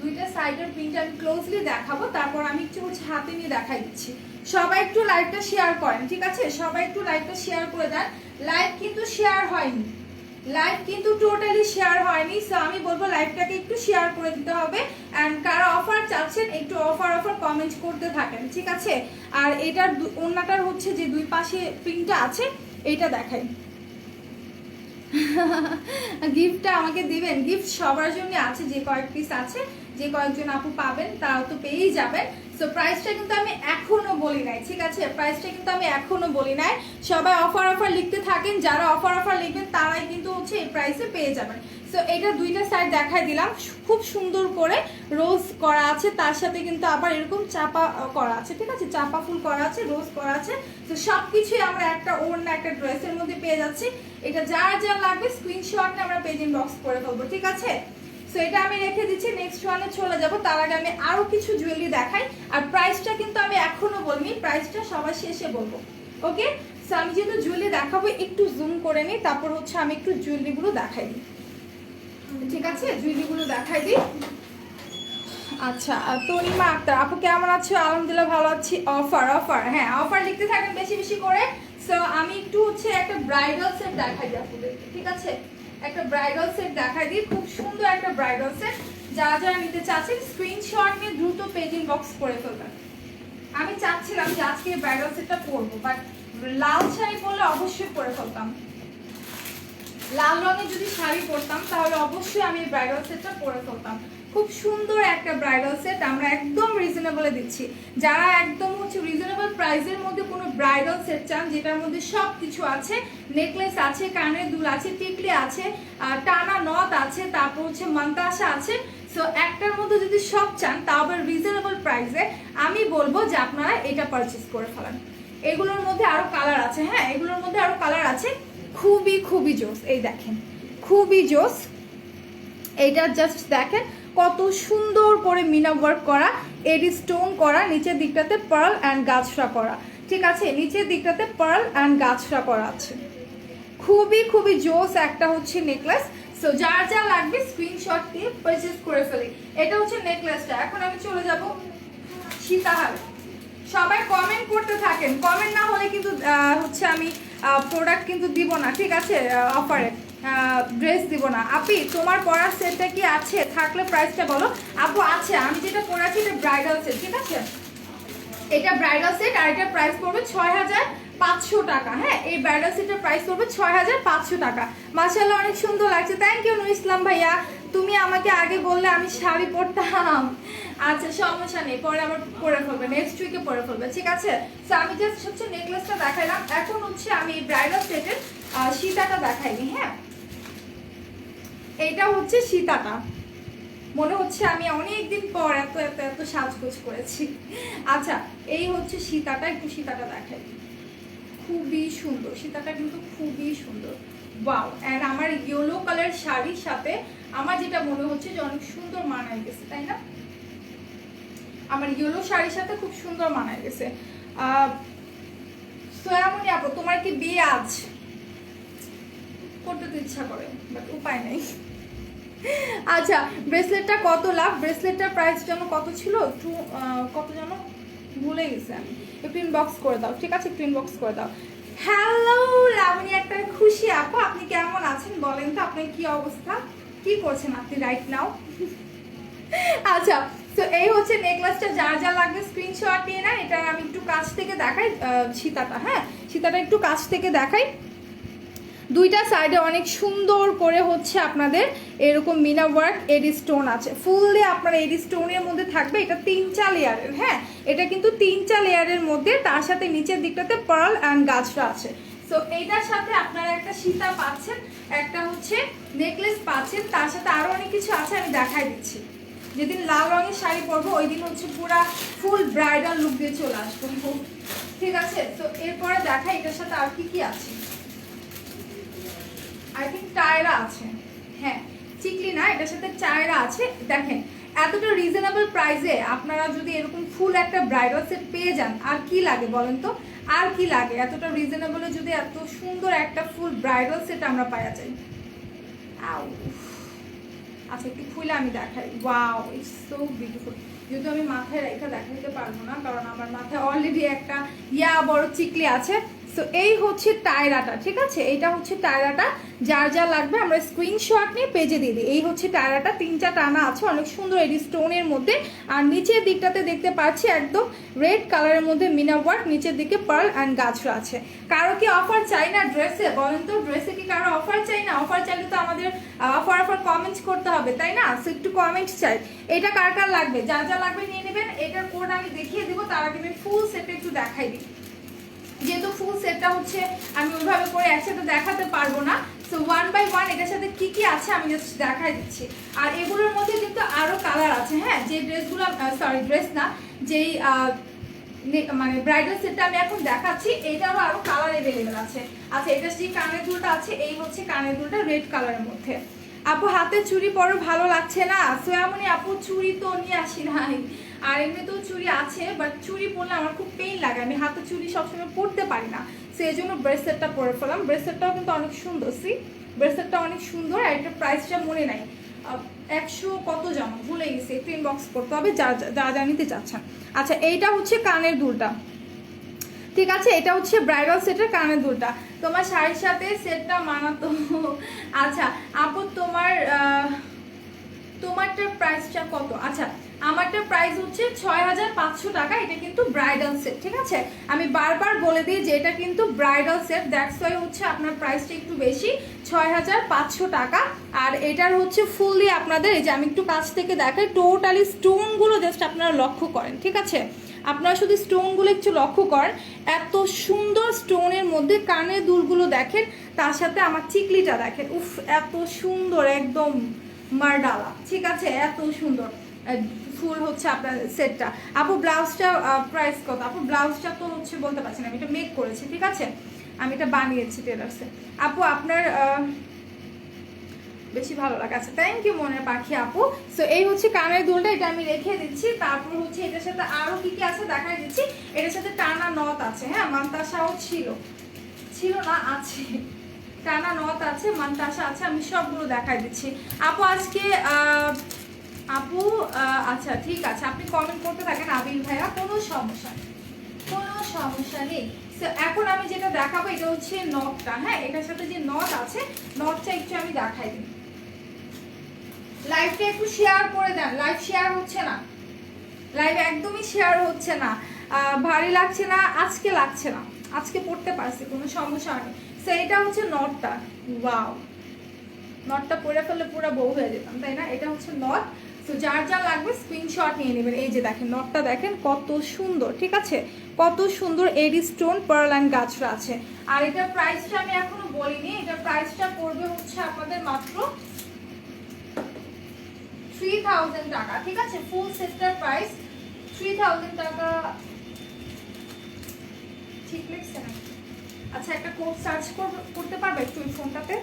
দুইটা সাইডের প্রিন্ট আমি ক্লোজলি দেখাবো, তারপর আমি একটু হচ্ছে হাতে নিয়ে দেখাই দিচ্ছি। সবাই একটু লাইভটা শেয়ার করেন, ঠিক আছে সবাই একটু লাইভটা শেয়ার করে দেন। লাইভ কিন্তু শেয়ার হয়নি, লাইভ কিন্তু টোটালি শেয়ার হয়নি, সো আমি বলবো লাইভটাকে একটু শেয়ার করে দিতে হবে। অ্যান্ড কারা অফার চাচ্ছেন একটু অফার কমেন্ট করতে থাকেন, ঠিক আছে। আর এটার ওড়নাটার হচ্ছে যে দুই পাশে প্রিন্টটা আছে, এইটা দেখাই। গিফটটা আমাকে দিবেন, গিফট সবার জন্য আছে, যে কয়েক পিস আছে, যে কয়েকজন আপু পাবেন তারাও তো পেয়েই যাবেন। সো প্রাইসটা কিন্তু আমি এখনো বলি নাই, ঠিক আছে প্রাইসটা কিন্তু আমি এখনো বলি নাই। সবাই অফার লিখতে থাকেন, যারা অফার লিখবেন তারাই কিন্তু হচ্ছে এই প্রাইসে পেয়ে যাবেন। সো এটা দুইটা সাইড দেখাই দিলাম, খুব সুন্দর করে রোজ করা আছে, তার সাথে কিন্তু আবার এরকম চাপা করা আছে, ঠিক আছে চাপা ফুল করা আছে, রোজ করা আছে। তো সবকিছুই আমরা একটা ওড়না একটা ড্রেসের মধ্যে পেয়ে যাচ্ছি। এটা যার যা লাগবে স্ক্রিনশটটা আমরা পেজ ইনবক্স করে ফেলবো, ঠিক আছে। সো এটা আমি রেখে দিচ্ছি, নেক্সট ওয়ানে চলে যাব। তার আগে আমি আরো কিছু জুয়েলারি দেখাই, আর প্রাইসটা কিন্তু আমি এখনো বলিনি, প্রাইসটা সবার শেষে বলবো, ওকে। সো আমি যেহেতু জুয়েলারি দেখাবো একটু জুম করে নিই, তারপর হচ্ছে আমি একটু জুয়েলারিগুলো দেখাই দিই, ঠিক আছে জুয়েলারিগুলো দেখাই দিই। আচ্ছা তনিমা আক্তার আপু কেমন আছো? আলহামদুলিল্লাহ ভালো আছি। অফার হ্যাঁ অফার লিখতে থাকেন বেশি বেশি করে। সো আমি একটু হচ্ছে একটা ব্রাইডাল সেট দেখাই দিই আপনাদেরকে, ঠিক আছে একটা ব্রাইডাল সেট দেখাই দিই, খুব সুন্দর একটা ব্রাইডাল সেট। যারা যারা নিতে চাচ্ছেন স্ক্রিনশট নিয়ে দ্রুত পেজ ইনবক্স করে ফেলবেন। আমি চাচ্ছিলাম যে আজকে ব্রাইডাল সেটটা পরবো, বাট লাল শাড়ি পরলে অবশ্যই পরে ফেলতাম, লাল রঙের যদি শাড়ি পরতাম তাহলে অবশ্যই আমি এই ব্রাইডাল সেটটা পরে ফেলতাম। খুব সুন্দর একটা ব্রাইডাল সেট আমরা একদম রিজনেবলে দিচ্ছি। যারা একদম হচ্ছে রিজনেবল প্রাইসের মধ্যে কোনো ব্রাইডাল সেট চান যেটার মধ্যে সব কিছু আছে, নেকলেস আছে, কানের দুল আছে, টিকলি আছে, টানা নথ আছে, তারপর হচ্ছে মান্তাসা আছে, সো একটার মধ্যে যদি সব চান তাও আবার রিজনেবল প্রাইসে, আমি বলবো যে আপনারা এটা পারচেস করে ফেলান। এগুলোর মধ্যে আরো কালার আছে, হ্যাঁ এগুলোর মধ্যে আরো কালার আছে, খুবই জোস। এই দেখেন খুবই জোস, এইটা জাস্ট দেখেন কত সুন্দর করে মিনা ওয়ার্ক করা, এডি স্টোন করা, নিচের দিকটাতে পার্ল অ্যান্ড গাছরা করা, ঠিক আছে নিচের দিকটাতে পার্ল অ্যান্ড গাছরা করা আছে, খুবই জোস একটা হচ্ছে নেকলেস। সো যার যা লাগবে স্ক্রিনশট দিয়ে পারচেজ করে ফেলি। এটা হচ্ছে নেকলেসটা। এখন আমি চলে যাব সীতাহার। সবাই কমেন্ট করতে থাকেন, কমেন্ট না হলে কিন্তু হচ্ছে আমি প্রোডাক্ট কিন্তু দিব না, ঠিক আছে অফারে ড্রেস দিব না। আপি তোমার পরার সেটটা কি আছে? থাকলে প্রাইসটা বলো। আপু আছে, আমি যেটা পরাচ্ছি এটা ব্রাইডাল সেট, ঠিক আছে এটা ব্রাইডাল সেট, আর এটার প্রাইস পড়বে 6500 টাকা। হ্যাঁ এই ব্রাইডাল সেটের প্রাইস পড়বে 6500 টাকা। মাশাআল্লাহ অনেক সুন্দর লাগছে, থ্যাংক ইউ নুর ইসলাম ভাইয়া। তুমি আমাকে আগে বললে আমি শাড়ি পরতাম। আচ্ছা সমস্যা নেই, পরে আবার পরে ফেলবে, নেক্সট উইকে পরে ফেলবে, ঠিক আছে। সো আমি জাস্ট হচ্ছে নেকলেসটা দেখাইলাম, এখন হচ্ছে আমি এই ব্রাইডাল সেটের সীতাটা দেখাইনি। হ্যাঁ এইটা হচ্ছে সীতাটা, মনে হচ্ছে আমি অনেকদিন পর এত সাজগোজ করেছি। আচ্ছা এই হচ্ছে সীতাটা, একটু সীতাটা দেখাই, খুবই সুন্দর সীতাটা, কিন্তু খুবই সুন্দর, ওয়াও। এন্ড আমার ইয়েলো কালার শাড়ির সাথে আমার যেটা মনে হচ্ছে যে অনেক সুন্দর মানায় গেছে, তাই না? আমার ইয়েলো শাড়ির সাথে খুব সুন্দর মানায় গেছে। সোয়ামনি আপু তোমার কি বিয়ে আজ? করতে তো ইচ্ছা করে বাট উপায় নেই। আচ্ছা ব্রেসলেটটা কত লাভ? ব্রেসলেটটার প্রাইস যেন কত ছিল, একটু কত যেন ভুলে গেছি আমি, একটু ইনবক্স করে দাও, ঠিক আছে একটু ইনবক্স করে দাও। হ্যালো লাবণী একটা খুশি আপু, আপনি কেমন আছেন বলেন তো, আপনার কি অবস্থা, কি করছেন আপনি রাইট নাও? আচ্ছা তো এই হচ্ছে নেকলেসটা, যার যা লাগবে স্ক্রিনশট নিয়ে নেন। এটা আমি একটু কাছ থেকে দেখাই সীতাটা, হ্যাঁ সীতাটা একটু কাছ থেকে দেখাই। দুইটা সাইডে অনেক সুন্দর করে হচ্ছে আপনাদের এরকম মিনা ওয়ার্ক এডি স্টোন আছে, ফুললি আপনার এডি স্টোনের মধ্যে থাকবে। এটা 3টা লেয়ারের, হ্যাঁ এটা কিন্তু 3টা লেয়ারের মধ্যে, তার সাথে নিচের দিকটাতে পার্ল অ্যান্ড গাছটা আছে। সো এইটার সাথে আপনারা একটা সীতা পাচ্ছেন, একটা হচ্ছে নেকলেস পাচ্ছেন, তার সাথে আরো অনেক কিছু আছে, আমি দেখাই দিচ্ছি। যেদিন লাল রঙের শাড়ি পরবো ওই দিন হচ্ছে পুরা ফুল ব্রাইডাল লুক দিয়ে চলে আসবো, ঠিক আছে। তো এরপরে দেখা এটার সাথে আর কি কি আছে। আই থিঙ্ক টায়রা আছে, হ্যাঁ চিকলি না, এটার সাথে টায়রা আছে। দেখেন এতটা রিজনেবল প্রাইসে আপনারা যদি এরকম ফুল একটা ব্রাইডাল সেট পেয়ে যান, আর কি লাগে বলেন তো, আর কি লাগে। এতটা রিজনেবলে যদি এত সুন্দর একটা ফুল ব্রাইডাল সেট আমরা পাওয়া যাই। আচ্ছা একটু খুলে আমি দেখাই। Wow it's so beautiful. যেহেতু আমি মাথায় রেখে দেখাতে পারবো না, কারণ আমার মাথায় অলরেডি একটা বড় চিকলি আছে। সো এই হচ্ছে টায়রাটা, ঠিক আছে, এইটা হচ্ছে টায়রাটা। যার যা লাগবে আমরা স্ক্রিনশট নিয়ে পেজে দিয়ে দিই। এই হচ্ছে টায়রাটা, 3টা টানা আছে, অনেক সুন্দর এডি স্টোনের মধ্যে। আর নিচের দিকটাতে দেখতে পাচ্ছি একদম রেড কালারের মধ্যে মিনা ওয়ার্ক, নিচের দিকে পার্ল অ্যান্ড গাছরা আছে। কারো কি অফার চাই না ড্রেসে, বলেন তো ড্রেসে কি কারো অফার চাই না? অফার চাইলে তো আমাদের অফার কমেন্টস করতে হবে, তাই না? সো একটু কমেন্টস চাই। এটা কার কার লাগবে, যা যা লাগবে নিয়ে নেবেন। এটার কোড আমি দেখিয়ে দেবো, তার আগে আমি ফুল সেটটা একটু দেখাই দিই। যেহেতু ফুল সেটটা হচ্ছে আমি ওইভাবে করে একসাথে দেখাতে পারবো না, সো 1 বাই 1 এটার সাথে কি কি আছে আমি জাস্ট দেখাই দিচ্ছি। আর এগুলোর মধ্যে কিন্তু আরো কালার আছে, হ্যাঁ যে ড্রেসগুলো, সরি ড্রেস না, যেই মানে ব্রাইডাল সেটটা আমি এখন দেখাচ্ছি, এইটারও আরো কালার अवेलेबल আছে। আচ্ছা এটা যে কানের দুলটা আছে, এই হচ্ছে কানের দুলটা রেড কালারের মধ্যে। আপু হাতে চুড়ি পরো ভালো লাগছে না? সোয়ামনি আপু চুড়ি তো নিয়ে আসি নাই, আর এমনিতেও চুড়ি আছে, বাট চুড়ি পরলে আমার খুব পেইন লাগে, আমি হাতে চুড়ি সবসময় পরতে পারি না, সেই জন্য ব্রেসলেটটা পরে ফেলাম। ব্রেসলেটটাও কিন্তু অনেক সুন্দর, সি ব্রেসলেটটা অনেক সুন্দর। আর এটার প্রাইসটা মনে নাই, 100 কত যেন ভুলে গেছি, একটু ইনবক্স করতে হবে যা যা নিতে চাচ্ছেন। আচ্ছা এইটা হচ্ছে কানের দুলটা, ঠিক আছে, এটা হচ্ছে ব্রাইডাল সেটের কানের দুলটা। তোমার শাড়ির সাথে সেটটা মানাতো। আচ্ছা আপু তোমারটার প্রাইসটা কত? আচ্ছা আমারটার প্রাইস হচ্ছে 6500 টাকা। এটা কিন্তু ব্রাইডাল সেট, ঠিক আছে, আমি বারবার বলে দিই যে এটা কিন্তু ব্রাইডাল সেট, দ্যাটস ওয়াই হচ্ছে আপনার প্রাইসটা একটু বেশি, 6500 টাকা। আর এটার হচ্ছে ফুললি আপনাদের, এই যে আমি একটু কাছ থেকে দেখাই, টোটালি স্টোনগুলো জাস্ট আপনারা লক্ষ্য করেন, ঠিক আছে, আপনারা শুধু স্টোনগুলো একটু লক্ষ্য করেন, এত সুন্দর স্টোনের মধ্যে কানের দুলগুলো দেখেন, তার সাথে আমার চিকলিটা দেখেন, উফ এত সুন্দর, একদম মারডালা, ঠিক আছে, এত সুন্দর ফুল হচ্ছে আপনার সেটটা। আপু ব্লাউজটা প্রাইস কত? আপু ব্লাউজটা তো হচ্ছে বলতে পারছি না, আমি এটা মেক করেছি, ঠিক আছে, আমি এটা বানিয়েছি টেলার্সে। আপু আপনার বেশি ভালো লাগে, আচ্ছা থ্যাংক ইউ মনের পাখি আপু। সো এই হচ্ছে কানের দুলটা, এটা আমি রেখে দিচ্ছি। তারপর হচ্ছে এটার সাথে আরো কি কি আছে দেখাই দিচ্ছি। এটার সাথে টানা নথ আছে, হ্যাঁ মান্তাসাও ছিল না, আছে টানা নথ আছে, মান্তাসা আছে, আমি সবগুলো দেখাই দিচ্ছি। আপু আজকে আচ্ছা ঠিক আছে, আপনি কমেন্ট করতে থাকেন আবির ভাইয়া, কোনো সমস্যা নেই। সো এখন আমি যেটা দেখাবো এটা হচ্ছে নথটা, হ্যাঁ এটার সাথে যে নথ আছে, নথটা একটু আমি দেখাই দিই। লাইভটা একটু শেয়ার করে দেন, লাইভ শেয়ার হচ্ছে না, লাইভ একদমই শেয়ার হচ্ছে না, ভারী লাগছে না, আজকে লাগছে না, আজকে পড়তে পারছি, কোনো সমস্যা নেই। সো এটা হচ্ছে নটটা, ওয়াও নটটা পরে ফেললে পুরো বউ হয়ে যেতাম, তাই না? এটা হচ্ছে নট। সো যার যা লাগবে স্ক্রিনশট নিয়ে নেবেন। এই যে দেখেন নটটা দেখেন কত সুন্দর, ঠিক আছে, কত সুন্দর এডি স্টোন পার্ল অ্যান্ড গাছরা আছে। আর এটার প্রাইসটা আমি এখনো বলিনি, এটার প্রাইসটা পড়বে হচ্ছে আপনাদের মাত্র 3000 টাকা, ঠিক আছে, ফুল সেটটার প্রাইস 3000 টাকা, ঠিক লিখছে না? আচ্ছা একটা কোড সার্চ করতে পারবে একটু এই ফোনটাতে,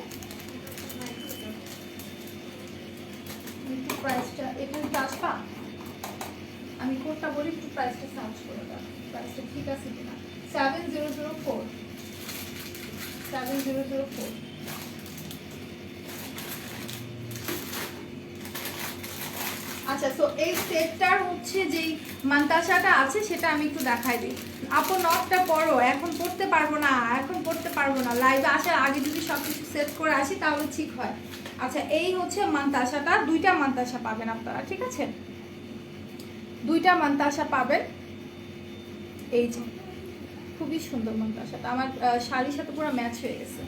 একটু প্রাইসটা একটু আসবা, আমি কোডটা বলি, একটু প্রাইসটা সার্চ করে দাও, প্রাইসটা ঠিক আছে কিনা। 7004 7004। আচ্ছা সো এই সেটটার হচ্ছে যেই মান্তাসাটা আছে সেটা আমি একটু দেখাই দিই। আপু নটটা পরো, এখন পড়তে পারবো না, লাইভে আসার আগে যদি সব কিছু সেট করে আসি তাহলে ঠিক হয়। আচ্ছা এই হচ্ছে মান্তাসাটা, 2টা মান্তাসা পাবেন আপনারা, ঠিক আছে, 2টা মান্তাসা পাবেন। এই যে খুবই সুন্দর মান্তাসাটা, আমার শাড়ির সাথে পুরো ম্যাচ হয়ে গেছে,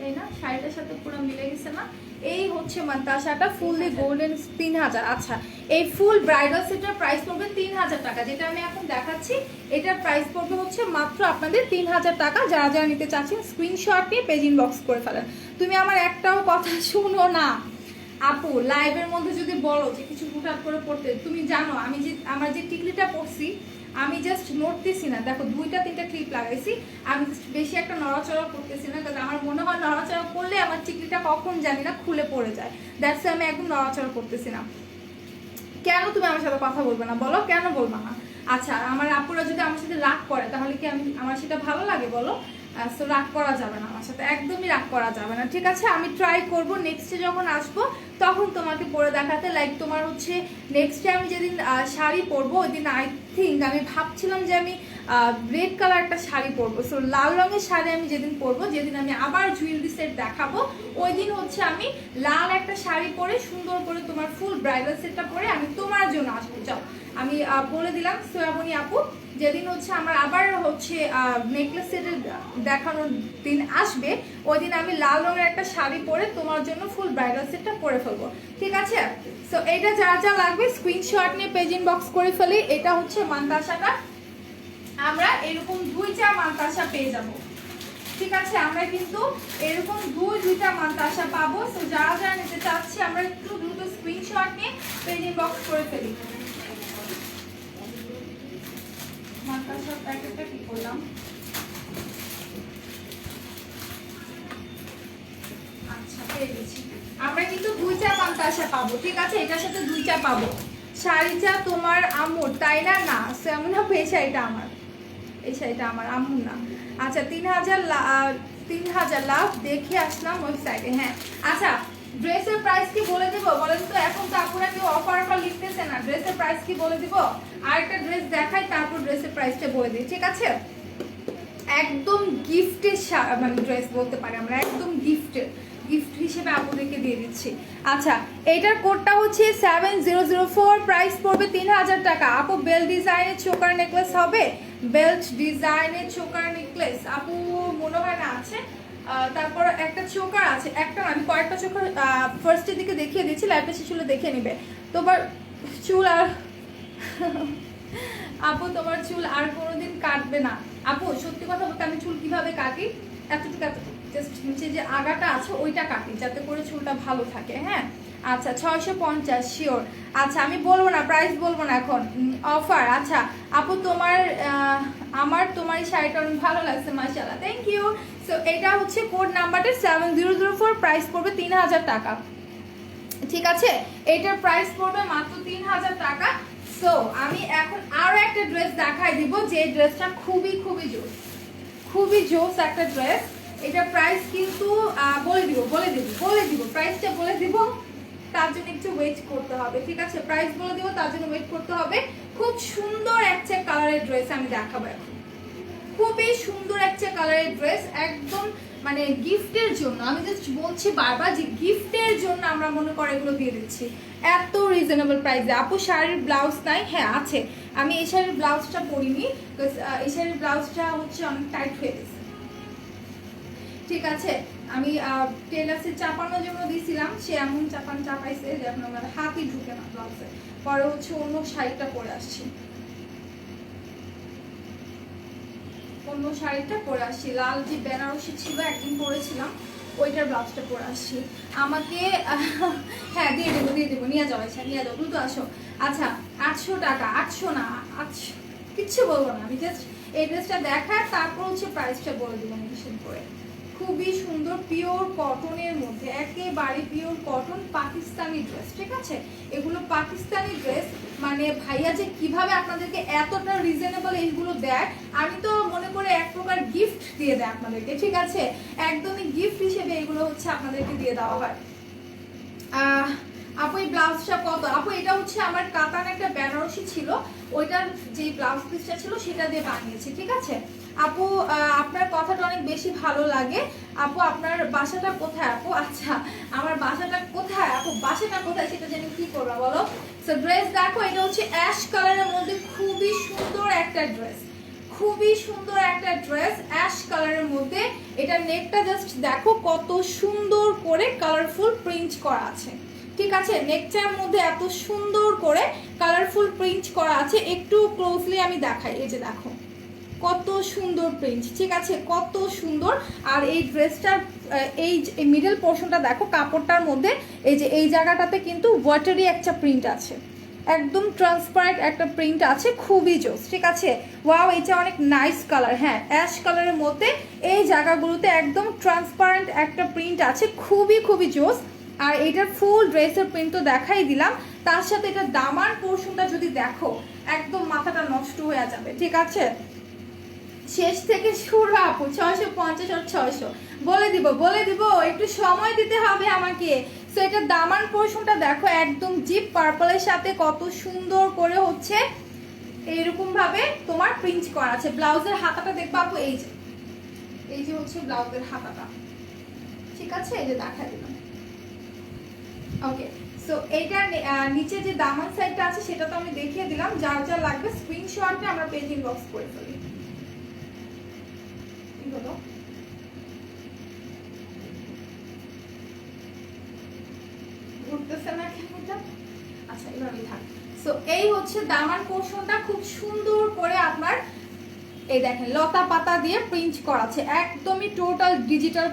এই না শাড়িটার সাথে পুরো মিলে গেছে না? এই হচ্ছে মান্তাসাটা ফুললি গোল্ডেন 3000। আচ্ছা, এই ফুল ব্রাইডাল সেটের প্রাইস পড়বে 3000 টাকা। যেটা আমি এখন দেখাচ্ছি এটার প্রাইস পড়বে হচ্ছে মাত্র আপনাদের 3000 টাকা। যারা যারা নিতে চাচ্ছেন স্ক্রিনশট নিয়ে পেজ ইনবক্স করে ফেলেন। তুমি আমার একটাও কথা শুনো না আপু, লাইভের মধ্যে যদি বলো যে কিছু হুটহাট করে পড়তে, তুমি জানো আমি যে আমার যে টিকলিটা পরছি আমি জাস্ট নড়তেছি না। দেখো 2-3টা ক্লিপ লাগাইছি, আমি বেশি একটা নড়াচড়া করতেছি না, কারণ আমার মনে হয় নড়াচড়া করলে আমার টিকলিটা কখন জানি না খুলে পড়ে যায়। দ্যাটস আমি একদম নড়াচড়া করতেছি না। কেন তুমি আমার সাথে কথা বলবে না বলো, কেন বলবো না? আচ্ছা, আমার আপুরা যদি আমার সাথে রাগ করে তাহলে কি আমার সেটা ভালো লাগে বলো? সো রাগ করা যাবে না আমার সাথে, একদমই রাগ করা যাবে না, ঠিক আছে? আমি ট্রাই করব নেক্সটে যখন আসবো তখন তোমাকে পরে দেখাতে। লাইক তোমার হচ্ছে নেক্সটে আমি যেদিন শাড়ি পরবো ওই দিন আই থিঙ্ক আমি ভাবছিলাম যে আমি রেড কালার একটা শাড়ি পরবো। সো লাল রঙের শাড়ি আমি যেদিন পরবো, যেদিন আমি আবার জুয়েলারি সেট দেখাবো ওই দিন হচ্ছে আমি লাল একটা শাড়ি পরে সুন্দর করে তোমার ফুল ব্রাইডাল সেটটা পরে আমি তোমার জন্য আসবো। যাও, আমি বলে দিলাম সোয়াবনি আপু, যেদিন হচ্ছে আমার আবার হচ্ছে নেকলেস সেটের দেখানোর দিন আসবে ওই দিন আমি লাল রঙের একটা শাড়ি পরে তোমার জন্য ফুল ব্রাইডাল সেটটা পরে ফেলবো, ঠিক আছে? সো এটা যা যা লাগবে স্ক্রিনশট নিয়ে পেজ ইনবক্স করে ফেলি। এটা হচ্ছে মান্তাসাটা, আমরা এরকম 2টা মান্তাসা পেয়ে যাব, ঠিক আছে? আমরা কিন্তু এরকম দুইটা মান্তাসা পাবো। সো যারা যারা নিতে চাচ্ছি আমরা একটু দ্রুত স্ক্রিনশট নিয়ে পেজ ইনবক্স করে ফেলি। মান্তাসার প্যাকেটটা কি করলাম? আচ্ছা, পেয়ে গেছি। আমরা কিন্তু 2টা মান্তাসা পাবো, ঠিক আছে? এটার সাথে 2টা পাবো। শাড়িটা তোমার আম্মুর তাই না? না সেমন না, এই শাড়িটা আমার, এই শাড়িটা আমার আম্মুর না। আচ্ছা, 3000 লাভ দেখে আসলাম ওয়েবসাইটে। হ্যাঁ, আচ্ছা ড্রেসের প্রাইস কি বলে দিব বলেন তো? এখন তো আপনারা কেউ অফার লিখতেছে না, ড্রেসের প্রাইস কি বলে দিব? আরেকটা ড্রেস দেখাই তারপর ড্রেসের প্রাইসটা বলে দিই, ঠিক আছে? একদম গিফটের মানে ড্রেস বলতে পারি আমরা, একদম গিফট হিসেবে আপুদেরকে দিয়ে দিচ্ছি। আচ্ছা, এটার কোডটা হচ্ছে 7004, প্রাইস পড়বে 3000 টাকা। আপু বেল্ট ডিজাইনের চোকার নেকলেস হবে? বেল্ট ডিজাইনের চোকার নেকলেস আপু মনে হয় না আছে। তারপর একটা চোকার আছে, একটা আমি কয়েকটা চোকার ফার্স্টের দিকে দেখিয়ে দিচ্ছি, লাইভটা শেষ হলে দেখে নিবে। তোমার চুল আর আপু তোমার চুল আর কোনোদিন কাটবে না? আপু সত্যি কথা বলতে আমি চুল কিভাবে কাটি, এতটুকু জাস্ট নিচে যে আগাটা আছে ওইটা কাটি যাতে করে চুলটা ভালো থাকে। হ্যাঁ, আচ্ছা 650 শিওর। আচ্ছা, আমি বলবো না, প্রাইস বলবো না এখন, অফার। আচ্ছা আপু তোমার তোমার এই শাড়িটা অনেক ভালো লাগছে, মাশাআল্লাহ, থ্যাংক ইউ। সো এটা হচ্ছে কোড নাম্বারটা 7004, প্রাইস পড়বে 3000 টাকা, ঠিক আছে? এটার প্রাইস পড়বে মাত্র 3000 টাকা। সো আমি এখন আরো একটা ড্রেস দেখাই দিব, যে ড্রেসটা খুবই জোস একটা ড্রেস। এটা প্রাইস কিন্তু বলে দিব প্রাইসটা বলে দিব, তার জন্য একটু ওয়েট করতে হবে, ঠিক আছে? প্রাইস বলে দিব, তার জন্য ওয়েট করতে হবে। খুব সুন্দর একটা কালারের ড্রেস আমি দেখাবো এখন, খুবই সুন্দর একটা কালারের ড্রেস, একদম মানে গিফটের জন্য। আমি জাস্ট বলছি বারবার যে গিফটের জন্য আমরা মনে করে এগুলো দিয়ে দিচ্ছি এত রিজনেবল প্রাইসে। আপু শাড়ির ব্লাউজ নাই? হ্যাঁ আছে, আমি এই শাড়ির ব্লাউজটা পরিনি, বিকজ এই শাড়ির ব্লাউজটা হচ্ছে অনেক টাইট হয়ে গেছে, ঠিক আছে? আমি টেলার্সে চাপানোর জন্য দিয়েছিলাম, সে এমন চাপাইছে যে আপনার হাতই ঢুকে না ব্লাউজে। পরে হচ্ছে অন্য শাড়িটা পরে আসছি, লাল যে বেনারসি ছিল একদিন পরেছিলাম, ওইটার ব্লাউজটা পরে আসছি। আমাকে হ্যাঁ দিয়ে দেবো, নিয়ে যাও, দ্রুত আসো। আচ্ছা 800 টাকা, 800 না, 800 কিচ্ছু বলবো না, আমি জাস্ট এই ড্রেসটা দেখার তারপর হচ্ছে প্রাইসটা বলে দেবো মেনশন করে। খুবই সুন্দর পিওর কটনের মধ্যে, একেবারে পিওর কটন পাকিস্তানি ড্রেস, ঠিক আছে? এগুলো পাকিস্তানি ড্রেস, মানে ভাইয়া যে কিভাবে আপনাদেরকে এতটা রিজনেবল এইগুলো দেয়, আমি তো মনে করে এক প্রকার গিফট দিয়ে দেয় আপনাদেরকে, ঠিক আছে? একদমই গিফট হিসেবে এগুলো হচ্ছে আপনাদেরকে দিয়ে দেওয়া হয়। আপু এই ব্লাউজটা কত? আপু এটা হচ্ছে আমার কাতান একটা বেনারসি ছিল, ওইটার যে ব্লাউজ পিসটা ছিল সেটা দিয়ে বানিয়েছি, ঠিক আছে? আপু আপনার কথাটা অনেক বেশি ভালো লাগে। আপু আপনার বাসাটা কোথায়? আপু আচ্ছা আমার বাসাটা কোথায়? আপু বাসাটা কোথায় সেটা জেনে কি করবা বলো? সো ড্রেস দেখো, এটা হচ্ছে অ্যাশ কালারের মধ্যে খুবই সুন্দর একটা ড্রেস, অ্যাশ কালারের মধ্যে। এটা এটা নেকটা জাস্ট দেখো কত সুন্দর করে কালারফুল প্রিন্ট করা আছে, ঠিক আছে। নেকটার মধ্যে এত সুন্দর করে কালারফুল প্রিন্ট করা আছে। একটু ক্লোজলি আমি দেখাই, এই যে দেখো কত সুন্দর প্রিন্ট, ঠিক আছে, কত সুন্দর। আর এই ড্রেসটার এই মিডল পোর্শনটা দেখো, কাপড়টার মধ্যে এই যে এই জায়গাটাতে কিন্তু ওয়াটারি একটা প্রিন্ট আছে, একদম ট্রান্সপারেন্ট একটা প্রিন্ট আছে, খুবই জোস, ঠিক আছে। ওয়াও, এটা অনেক নাইস কালার। হ্যাঁ, অ্যাশ কালারের মধ্যে এই জায়গাগুলোতে একদম ট্রান্সপারেন্ট একটা প্রিন্ট আছে, খুবই খুবই জোস। আর এটার ফুল ড্রেসের প্রিন্ট তো দেখাই দিলাম, তার সাথে এটা দামান পোর্শনটা যদি দেখো একদম মাথাটা নষ্ট হয়ে যাবে, ঠিক আছে। শেষ থেকে শুরু আপু 650 আর 600 বলে দিব, একটু সময় দিতে হবে আমাকে। সো এটা দামান পোর্শনটা দেখো একদম জিপ পার্পলের সাথে কত সুন্দর করে হচ্ছে এইরকম ভাবে তোমার প্রিন্ট করা আছে। ব্লাউজের হাতাটা দেখবো আপু, এই যে হচ্ছে ব্লাউজের হাতাটা, ঠিক আছে, এই যে দেখা দিলাম। ওকে, সো এইটার নিচে যে দামান সাইডটা আছে সেটা তো আমি দেখিয়ে দিলাম। যার যা লাগবে স্ক্রিনশটে আমরা পেজ ইনবক্স করে ফেলি। হলো ঘুরতেছে না কেমনটা, আচ্ছা এভাবেই থাক। সো এই হচ্ছে দামান পোর্শনটা, খুব সুন্দর করে আপনার এই দেখেন লতা পাতা দিয়ে প্রিন্ট করা আছে, একদমই টোটাল ডিজিটাল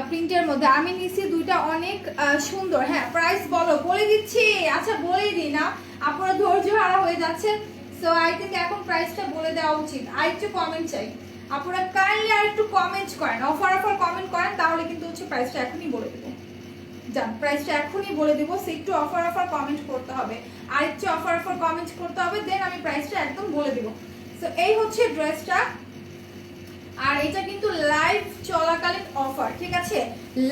প্রিন্টের মধ্যে। আমি নিছি দুইটা, অনেক সুন্দর। হ্যাঁ, প্রাইস বলে দিচ্ছি। আচ্ছা বলেই দিই না, আপনারা ধৈর্য হারা হয়ে যাচ্ছে। সো আই থিঙ্ক এখন প্রাইসটা বলে দেওয়া উচিত। আর একটু কমেন্ট চাই, আপনারা কাইন্ডলি আর একটু কমেন্ট করেন, অফার কমেন্ট করেন, তাহলে কিন্তু হচ্ছে প্রাইসটা এখনই বলে দেবো। যান, প্রাইসটা এখনই বলে দেবো। সে একটু অফার কমেন্ট করতে হবে, আর একটু অফার কমেন্ট করতে হবে, দেন আমি প্রাইসটা একদম বলে দেবো। সো এই হচ্ছে ড্রেসটা, আর এটা কিন্তু লাইভ চলাকালীন অফার, ঠিক আছে।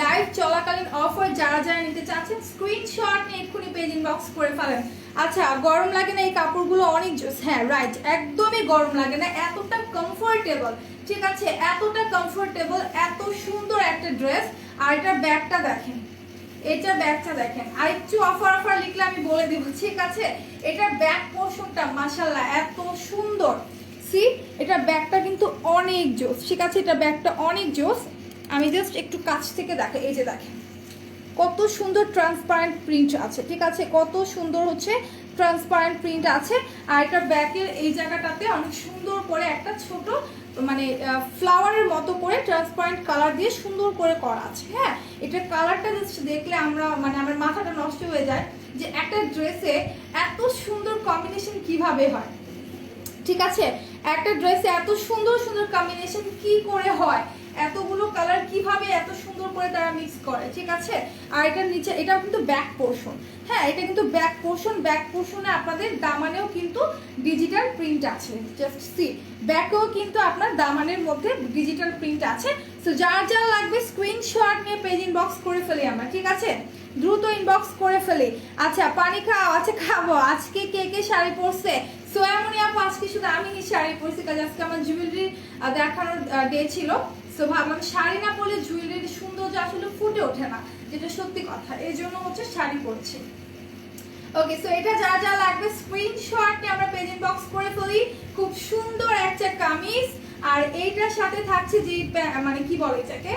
লাইভ চলাকালীন অফার, যারা যারা নিতে চাচ্ছেন স্ক্রিনশট নিয়ে এক্ষুনি পেজ ইনবক্স করে ফেলেন। আচ্ছা, গরম লাগে না? এই কাপড়গুলো অনেক জোস। হ্যাঁ রাইট, একদমই গরম লাগে না, এতটা কমফোর্টেবল, ঠিক আছে, এতটা কমফোর্টেবল, এত সুন্দর একটা ড্রেস। আর এটার ব্যাগটা দেখেন, এটার ব্যাগটা দেখেন। আর একটু অফার লিখলে আমি বলে দিব, ঠিক আছে। এটার ব্যাক পোর্শনটা মাশাআল্লাহ এত সুন্দর, সি এটা ব্যাগটা কিন্তু অনেক জোস, ঠিক আছে, এটা ব্যাগটা অনেক জোস। আমি জাস্ট একটু কাছ থেকে দেখাই, এই যে দেখেন কত সুন্দর ট্রান্সপারেন্ট প্রিন্ট আছে, ঠিক আছে, কত সুন্দর হচ্ছে ট্রান্সপারেন্ট প্রিন্ট আছে। আর এটা ব্যাকের এই জায়গাটাতে অনেক সুন্দর করে একটা ছোট মানে ফ্লাওয়ারের মতো করে ট্রান্সপারেন্ট কালার দিয়ে সুন্দর করে করা আছে। হ্যাঁ, এটার কালারটা জাস্ট দেখলে আমরা মানে আমার মাথাটা নষ্ট হয়ে যায় যে একটা ড্রেসে এত সুন্দর কম্বিনেশন কিভাবে হয়, ঠিক আছে। একটা ড্রেসে এত সুন্দর সুন্দর কম্বিনেশন কি করে হয়, এতগুলো কালার কিভাবে এত সুন্দর করে তারা মিক্স করে, ঠিক আছে। আর এটার নিচে এটাও কিন্তু ব্যাক পোর্শন। হ্যাঁ, এটা কিন্তু ব্যাক পোর্শনে আপনাদের দামানেও কিন্তু ডিজিটাল প্রিন্ট আছে, জাস্ট সি ব্যাকেও কিন্তু আপনার দামানের মধ্যে ডিজিটাল প্রিন্ট আছে। সো যার যার লাগবে স্ক্রিনশট নিয়ে পেজ ইনবক্স করে ফেলি আমরা, ঠিক আছে, দ্রুত ইনবক্স করে ফেলি। আচ্ছা, পানি খাও? আচ্ছা খাবো। আজকে কে কে শাড়ি পরছে? সোয়ামনি আপু আজকে শুধু আমি শাড়ি পরছি, কাজ আজকে আমার জুয়েলারি দেখানোর ডে ছিল। সো ভাবলাম শাড়ি না পরলে জুয়েলারির সৌন্দর্য আসলে ফুটে ওঠে না, যেটা সত্যি কথা, এই জন্য হচ্ছে শাড়ি পরছি। ওকে, সো এটা যা যা লাগবে স্ক্রিনশট নিয়ে আমরা পেজ ইনবক্স করে ফেলি। খুব সুন্দর একটা কামিজ, আর এইটার সাথে থাকছে যে মানে কি বলে এটাকে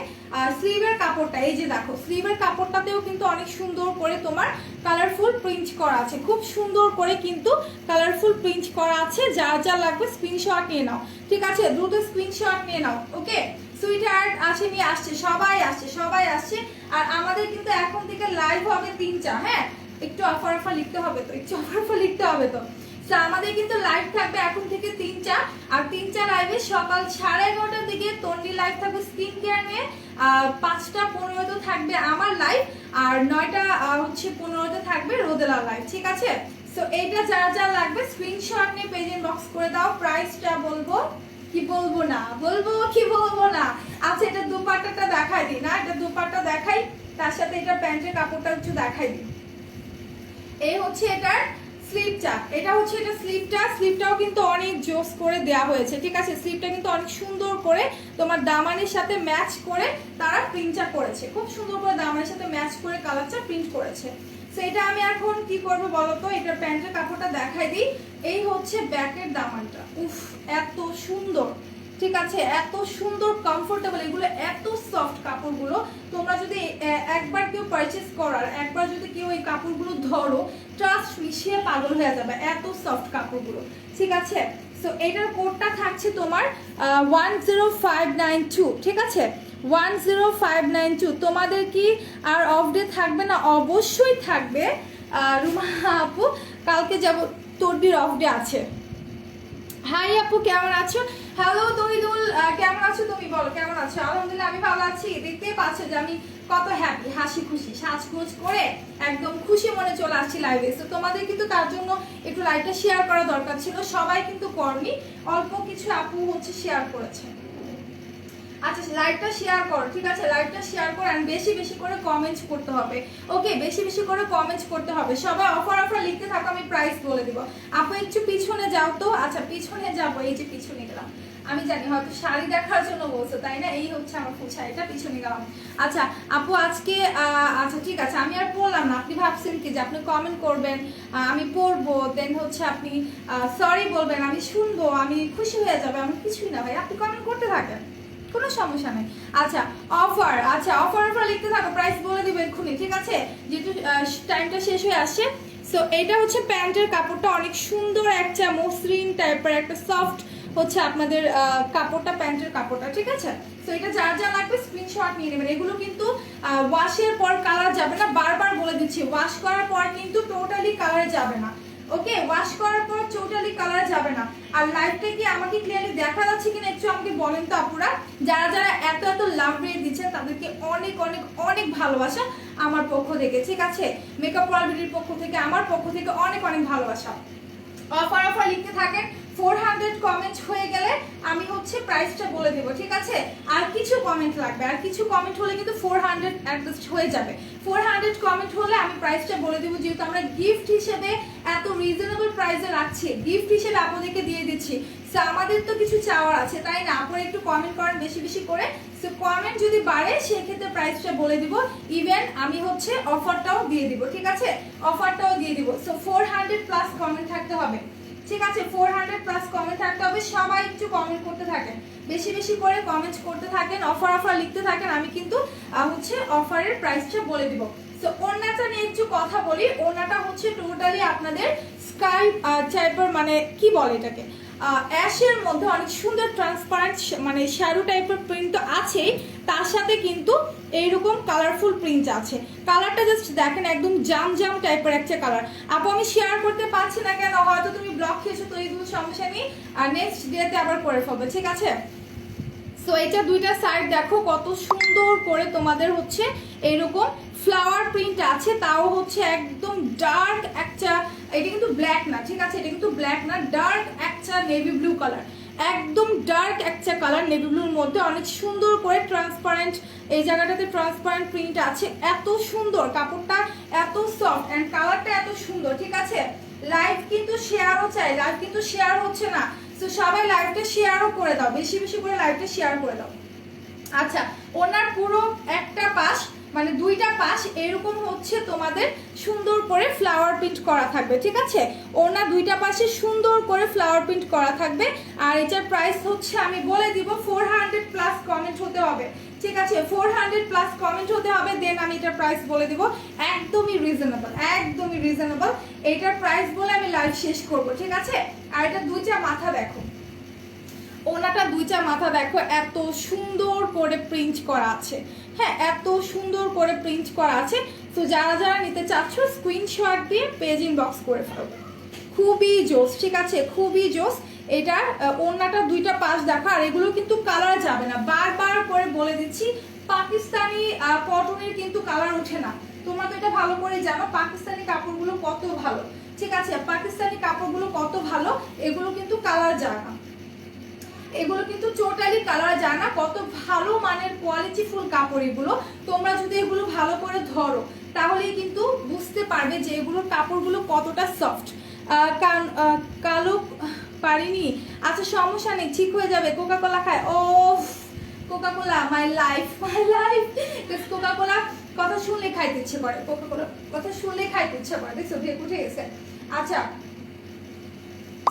স্লিভের কাপড়টা। এই যে দেখো স্লিভের কাপড়টাতেও কিন্তু অনেক সুন্দর করে তোমার কালারফুল প্রিন্ট করা আছে, খুব সুন্দর করে কিন্তু কালারফুল প্রিন্ট করা আছে। যা যা লাগবে স্ক্রিনশট নিয়ে নাও, ঠিক আছে, দ্রুত স্ক্রিনশট নিয়ে নাও। ওকে, সুইটহার্ট আসেনি, আসছে, সবাই আসছে। আর আমাদের কিন্তু এখন থেকে লাইভ হবে 3টা। হ্যাঁ, একটু অফার লিখতে হবে তো, আমাদের কিন্তু লাইভ থাকবে এখন থেকে 3টা। আর 3টা লাইভে সকাল 11:30টার দিকে তন্ডি লাইভ থাকবে স্কিন কেয়ার নিয়ে, 5টা 15তে থাকবে আমার লাইভ, আর 9টা হচ্ছে 15তে থাকবে রোদেলা লাইভ, ঠিক আছে। সো এইটা যার যা লাগবে স্ক্রিনশট নিয়ে পেজ ইনবক্স করে দাও। প্রাইসটা বলবো কি বলবো না? আচ্ছা, এটা দুপাট্টাটা দেখাই দিই না, এটা দুপাট্টা দেখাই, তার সাথে এটা প্যান্টের কাপড়টা একটু দেখাই দিই। এই হচ্ছে এটার স্লিভটা, স্লিভটাও কিন্তু অনেক জোস করে দেয়া হয়েছে, ঠিক আছে। স্লিভটা কিন্তু অনেক সুন্দর করে তোমার দামানের সাথে ম্যাচ করে তারা প্রিন্টটা করেছে, খুব সুন্দর করে দামানের সাথে ম্যাচ করে কালারটা প্রিন্ট করেছে। সো এটা আমি এখন কি করব বলো তো, এটা প্যান্টের কাপড়টা দেখাই দিই। এই হচ্ছে ব্যাকের দামানটা, উফ এত সুন্দর, ঠিক আছে, এত সুন্দর কমফোর্টেবল, এগুলো এত সফট কাপড়গুলো। তোমরা যদি একবার কেউ পারচেস করার, একবার যদি কেউ এই কাপড়গুলো ধরো, ট্রাস্ট মিশিয়ে পাগল হয়ে যাবে, এত সফট কাপড়গুলো। ঠিক আছে, সো এটার কোডটা থাকছে তোমার 10592। ঠিক আছে, 10592। তোমাদের কি আর অফ ডে থাকবে না? অবশ্যই থাকবে রুমা আপু, কালকে যাব, তোরবির অফ ডে আছে। হাই আপু, কেমন আছো? হ্যালো তহিদুল, কেমন আছো তুমি? বলো কেমন আছো? আলহামদুলিল্লাহ আমি ভালো আছি। দেখতেই পাচ্ছ যে আমি কত হ্যাপি, হাসি খুশি, সাজগোজ করে একদম খুশি মনে চলে আসছি লাইভে। তো তোমাদের কিন্তু তার জন্য একটু লাইভটা শেয়ার করা দরকার ছিল, সবাই কিন্তু করনি, অল্প কিছু আপু হচ্ছে শেয়ার করেছে। আচ্ছা লাইভটা শেয়ার করো, ঠিক আছে, লাইভটা শেয়ার করো, আর বেশি বেশি করে কমেন্টস করতে হবে। ওকে, বেশি বেশি করে কমেন্টস করতে হবে। সবাই অফার অফার লিখতে থাকো, আমি প্রাইস বলে দিব। আপু একটু পিছনে যাও তো। আচ্ছা পিছনে যাবো, এই যে পিছনে গেলাম। আমি জানি হয়তো শাড়ি দেখার জন্য বলছো, তাই না? এই হচ্ছে আমার ফুল শাড়িটা, পিছনে গেলাম। আচ্ছা আপু আজকে আচ্ছা ঠিক আছে, আমি আর পড়লাম না। আপনি ভাবছেন কি যে আপনি কমেন্ট করবেন, আমি পড়বো, দেন হচ্ছে আপনি সরি বলবেন, আমি শুনবো, আমি খুশি হয়ে যাবে। আমি কিছুই না ভাই, আপনি কমেন্ট করতে থাকেন, কোনো সমস্যা নেই। আচ্ছা অফার, আচ্ছা অফার অফার লিখতে থাকো, প্রাইস বলে দিবে এক্ষুনি। ঠিক আছে, যেহেতু টাইমটা শেষ হয়ে আসছে। সো এটা হচ্ছে প্যান্টের কাপড়টা, অনেক সুন্দর একটা মসৃণ টাইপের একটা সফট হচ্ছে আপনাদের কাপড়টা, প্যান্টের কাপড়টা। ঠিক আছে, সো এটা যার যা লাগবে স্ক্রিনশট নিয়ে নেবেন। এগুলো কিন্তু ওয়াশের পর কালার যাবে না, বারবার বলে দিচ্ছি, ওয়াশ করার পর কিন্তু টোটালি কালার যাবে না। ওকে, ওয়াশ করার পর টোটালি কালার যাবে না। আর লাইভটা কি আমাকে ক্লিয়ারলি দেখা যাচ্ছে কিনা একটু আমাকে বলেন তো আপুরা। যারা যারা এত এত লাভ রেট দিচ্ছেন তাদেরকে অনেক অনেক অনেক ভালোবাসা আমার পক্ষ থেকে। ঠিক আছে, মেকআপ ওয়ার্ল্ড বিউটির পক্ষ থেকে, আমার পক্ষ থেকে অনেক অনেক ভালোবাসা। অফার অফার লিখতে থাকেন। 400 কমেন্ট হয়ে গেলে আমি হচ্ছে প্রাইসটা বলে দেব। ঠিক আছে, আর কিছু কমেন্ট লাগবে, আর কিছু কমেন্ট হলে কিন্তু 400 অ্যাডজাস্ট হয়ে যাবে। 400 কমেন্ট হলে আমি প্রাইসটা বলে দেবো, যেহেতু আমরা গিফট হিসেবে এত রিজনেবল প্রাইসে রাখছি, গিফট হিসেবে আপনাদেরকে দিয়ে দিচ্ছি। সো আমাদের তো কিছু চাওয়ার আছে, তাই না? আপনারা একটু কমেন্ট করেন বেশি বেশি করে। সো কমেন্ট যদি বাড়ে সেক্ষেত্রে প্রাইসটা বলে দিব, ইভেন আমি হচ্ছে অফারটাও দিয়ে দিব। ঠিক আছে, অফারটাও দিয়ে দিব। সো 400 প্লাস কমেন্ট থাকতে হবে। ঠিক আছে, 400 প্লাস কমেন্ট থাকতে হবে। সবাই একটু কমেন্ট করতে থাকেন, বেশি বেশি করে কমেন্ট করতে থাকেন, অফার অফার লিখতে থাকেন। আমি কিন্তু হচ্ছে অফারের প্রাইসটা বলে দিব। সো ওড়নাটা নিয়ে একটু কথা বলি। ওড়নাটা হচ্ছে টোটালি আপনাদের স্কাই টাইপের, মানে কি বলে এটাকে, অ্যাশের মধ্যে অনেক সুন্দর ট্রান্সপারেন্ট, মানে শ্যাডো টাইপের প্রিন্ট তো আছেই, তার সাথে কিন্তু এইরকম কালারফুল প্রিন্ট আছে। কালারটা জাস্ট দেখেন, একদম জাম জাম টাইপের একটা কালার। আপু আমি শেয়ার করতে পারছি না কেন? হয়তো তুমি ব্লক খেয়েছো, তো এই সমস্যা নেই, আর নেক্সট ডেতে আবার করে ফেলবে। ঠিক আছে, সো এটা দুইটা সাইড দেখো কত সুন্দর করে তোমাদের হচ্ছে এইরকম ফ্লাওয়ার প্রিন্ট আছে, তাও হচ্ছে একদম ডার্ক একটা, এটা কিন্তু ব্ল্যাক না। ঠিক আছে, এটা কিন্তু ব্ল্যাক না, ডার্ক একটা নেভি ব্লু কালার, একদম ডার্ক একটা কালার নেভি ব্লুর মধ্যে অনেক সুন্দর করে ট্রান্সপারেন্ট, এই জায়গাটাতে ট্রান্সপারেন্ট প্রিন্ট আছে। এত সুন্দর কাপড়টা, এত সফট অ্যান্ড কালারটা এত সুন্দর। ঠিক আছে, লাইভ কিন্তু শেয়ারও চাই, লাইভ কিন্তু শেয়ার হচ্ছে না। তো সবাই লাইভটা শেয়ারও করে দাও, বেশি বেশি করে লাইভটা শেয়ার করে দাও। আচ্ছা, ওনার পুরো একটা পাশ, মানে দুইটা পাশ এরকম হচ্ছে তোমাদের সুন্দর করে ফ্লাওয়ার প্রিন্ট করা থাকবে। ঠিক আছে, ওনার দুইটা পাশে সুন্দর করে ফ্লাওয়ার প্রিন্ট করা থাকবে। আর এটার প্রাইস হচ্ছে আমি বলে দিব, 400 প্লাস কমেন্ট হতে হবে। ঠিক আছে, 400 প্লাস কমেন্ট হতে হবে, দেন আমি এটার প্রাইস বলে দিব। একদমই রিজনেবল, একদমই রিজনেবল। এটার প্রাইস বলে আমি লাইভ শেষ করব। ঠিক আছে, আর এটা দুইটা মাথা দেখো, ওনাটা দুইটা মাথা দেখো, এত সুন্দর করে প্রিন্ট করা আছে। হ্যাঁ, এত সুন্দর করে প্রিন্ট করা আছে। তো যারা যারা নিতে চাচ্ছ স্ক্রিনশট দিয়ে পেজ ইনবক্স করে ফেলবে। খুবই জোস, ঠিক আছে, খুবই জোস। এটার ওড়নাটা দুইটা পাশ দেখা, আর এগুলো কিন্তু কালার যাবে না, বারবার করে বলে দিচ্ছি। পাকিস্তানি কটনের কিন্তু কালার ওঠে না, তোমরা তো এটা ভালো করে জানো পাকিস্তানি কাপড়গুলো কত ভালো। ঠিক আছে, পাকিস্তানি কাপড়গুলো কত ভালো, এগুলো কিন্তু কালার যায় না, এগুলো কিন্তু টোটালি কালার যায় না। কত ভালো মানের কোয়ালিটি ফুল কাপড় এগুলো। তোমরা যদি এগুলো ভালো করে ধরো তাহলেই কিন্তু বুঝতে পারবে যে এগুলোর কাপড়গুলো কতটা সফট। কালো পারিনি, আচ্ছা সমস্যা নেই, ঠিক হয়ে যাবে। কোকা কোলা খায়, ও Coca Cola my life, my life. Coca Cola কথা শুনলে খাইতে ইচ্ছে করে, কোকা কোলা কথা শুনলে খাইতে ইচ্ছে করে। দেখছো ঢেক উঠে গেছে। আচ্ছা,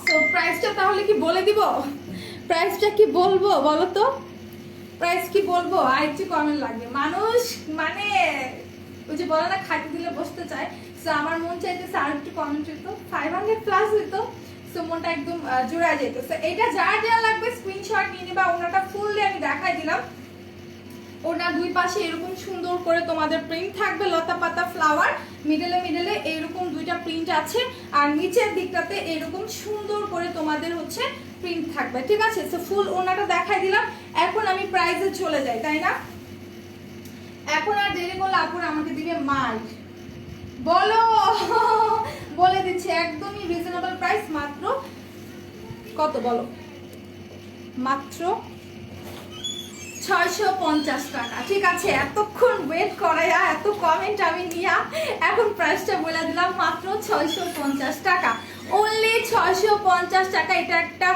সো প্রাইসটা তাহলে কি বলে দিব? প্রাইসটা কি বলবো বলো তো, প্রাইস কি বলবো? আর একটু কমেন্ট লাগবে। মানুষ মানে ওই যে বলে না খাইতে দিলে বসতে চায়, সো আমার মন চাইতেছে আর একটু কমেন্ট হইতো, 500 প্লাস হইতো, সো মনটা একদম জোড়া যেত। সো এটা যার যা লাগবে স্ক্রিনশট নিয়ে নিবা। ওনাটা ফুললি আমি দেখাই দিলাম। ওনার দুই পাশে এরকম সুন্দর করে তোমাদের প্রিন্ট থাকবে, লতা পাতা ফ্লাওয়ার, মিডলে মিডলে এরকম দুইটা প্রিন্ট আছে, আর নিচের দিকটাতে এরকম সুন্দর করে তোমাদের হচ্ছে প্রিন্ট থাকবে, ঠিক আছে? সো ফুল ওনাটা দেখাই দিলাম। এখন আমি প্রাইসে চলে যাই, তাই না? এখন আর দেরি করলে আপুর আমাকে দিবে মাল। বলো বলে দিচ্ছি একদমই রিজনেবল প্রাইস, মাত্র কত বলো? মাত্র 650 টাকা, ঠিক আছে? এতক্ষণ ওয়েট করাইয়া এত কমেন্ট আমি নিয়া এখন প্রাইসটা বলে দিলাম, মাত্র 650 টাকা, অনলি 650 টাকা। এটা একটা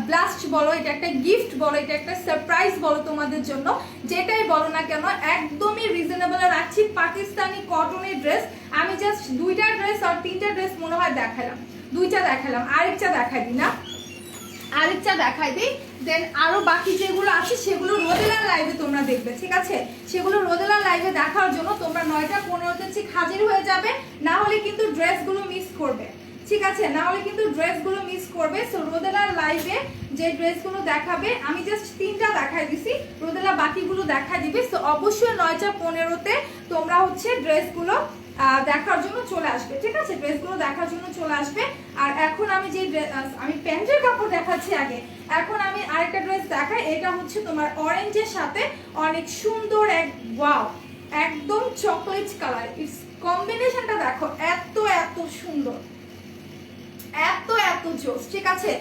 ব্লাস্ট বলো, এটা একটা গিফট বলো, এটা একটা সারপ্রাইজ বলো তোমাদের জন্য, যেটাই বলো না কেন একদমই রিজনেবল রাখছি। পাকিস্তানি কটনের ড্রেস, আমি জাস্ট দুইটা ড্রেস আর তিনটা ড্রেস মনে হয় দেখালাম, দুইটা দেখালাম, আরেকটা দেখাই দিই না, আরেকটা দেখাই দিই, দেন আরো বাকি যেগুলো আছে সেগুলো রোদেলার লাইভে তোমরা দেখবে, ঠিক আছে? সেগুলো রোদেলার লাইভে দেখার জন্য তোমরা 9টা 15তে ঠিক হাজির হয়ে যাবে, না হলে কিন্তু ড্রেসগুলো মিস করবে, ঠিক আছে? না হলে কিন্তু ড্রেসগুলো মিস করবে। সো রোদেলার লাইভে যে ড্রেসগুলো দেখাবে, আমি জাস্ট তিনটা দেখাই দিছি, রোদেলা বাকিগুলো দেখা দিবে। সো অবশ্যই 9টা 15তে তোমরা হচ্ছে ড্রেসগুলো দেখার জন্য চলে আসবে, ঠিক আছে? ড্রেসগুলো দেখার জন্য চলে আসবে। আর এখন আমি যে আমি প্যান্টের কাপড় দেখাচ্ছি আগে, এখন আমি আরেকটা ড্রেস দেখাই। এটা হচ্ছে তোমার অরেঞ্জের সাথে অনেক সুন্দর এক, ওয়াও, একদম চকলেট কালার, ইটস কম্বিনেশনটা দেখো, এত এত সুন্দর, এত এত জোস, ঠিক আছে?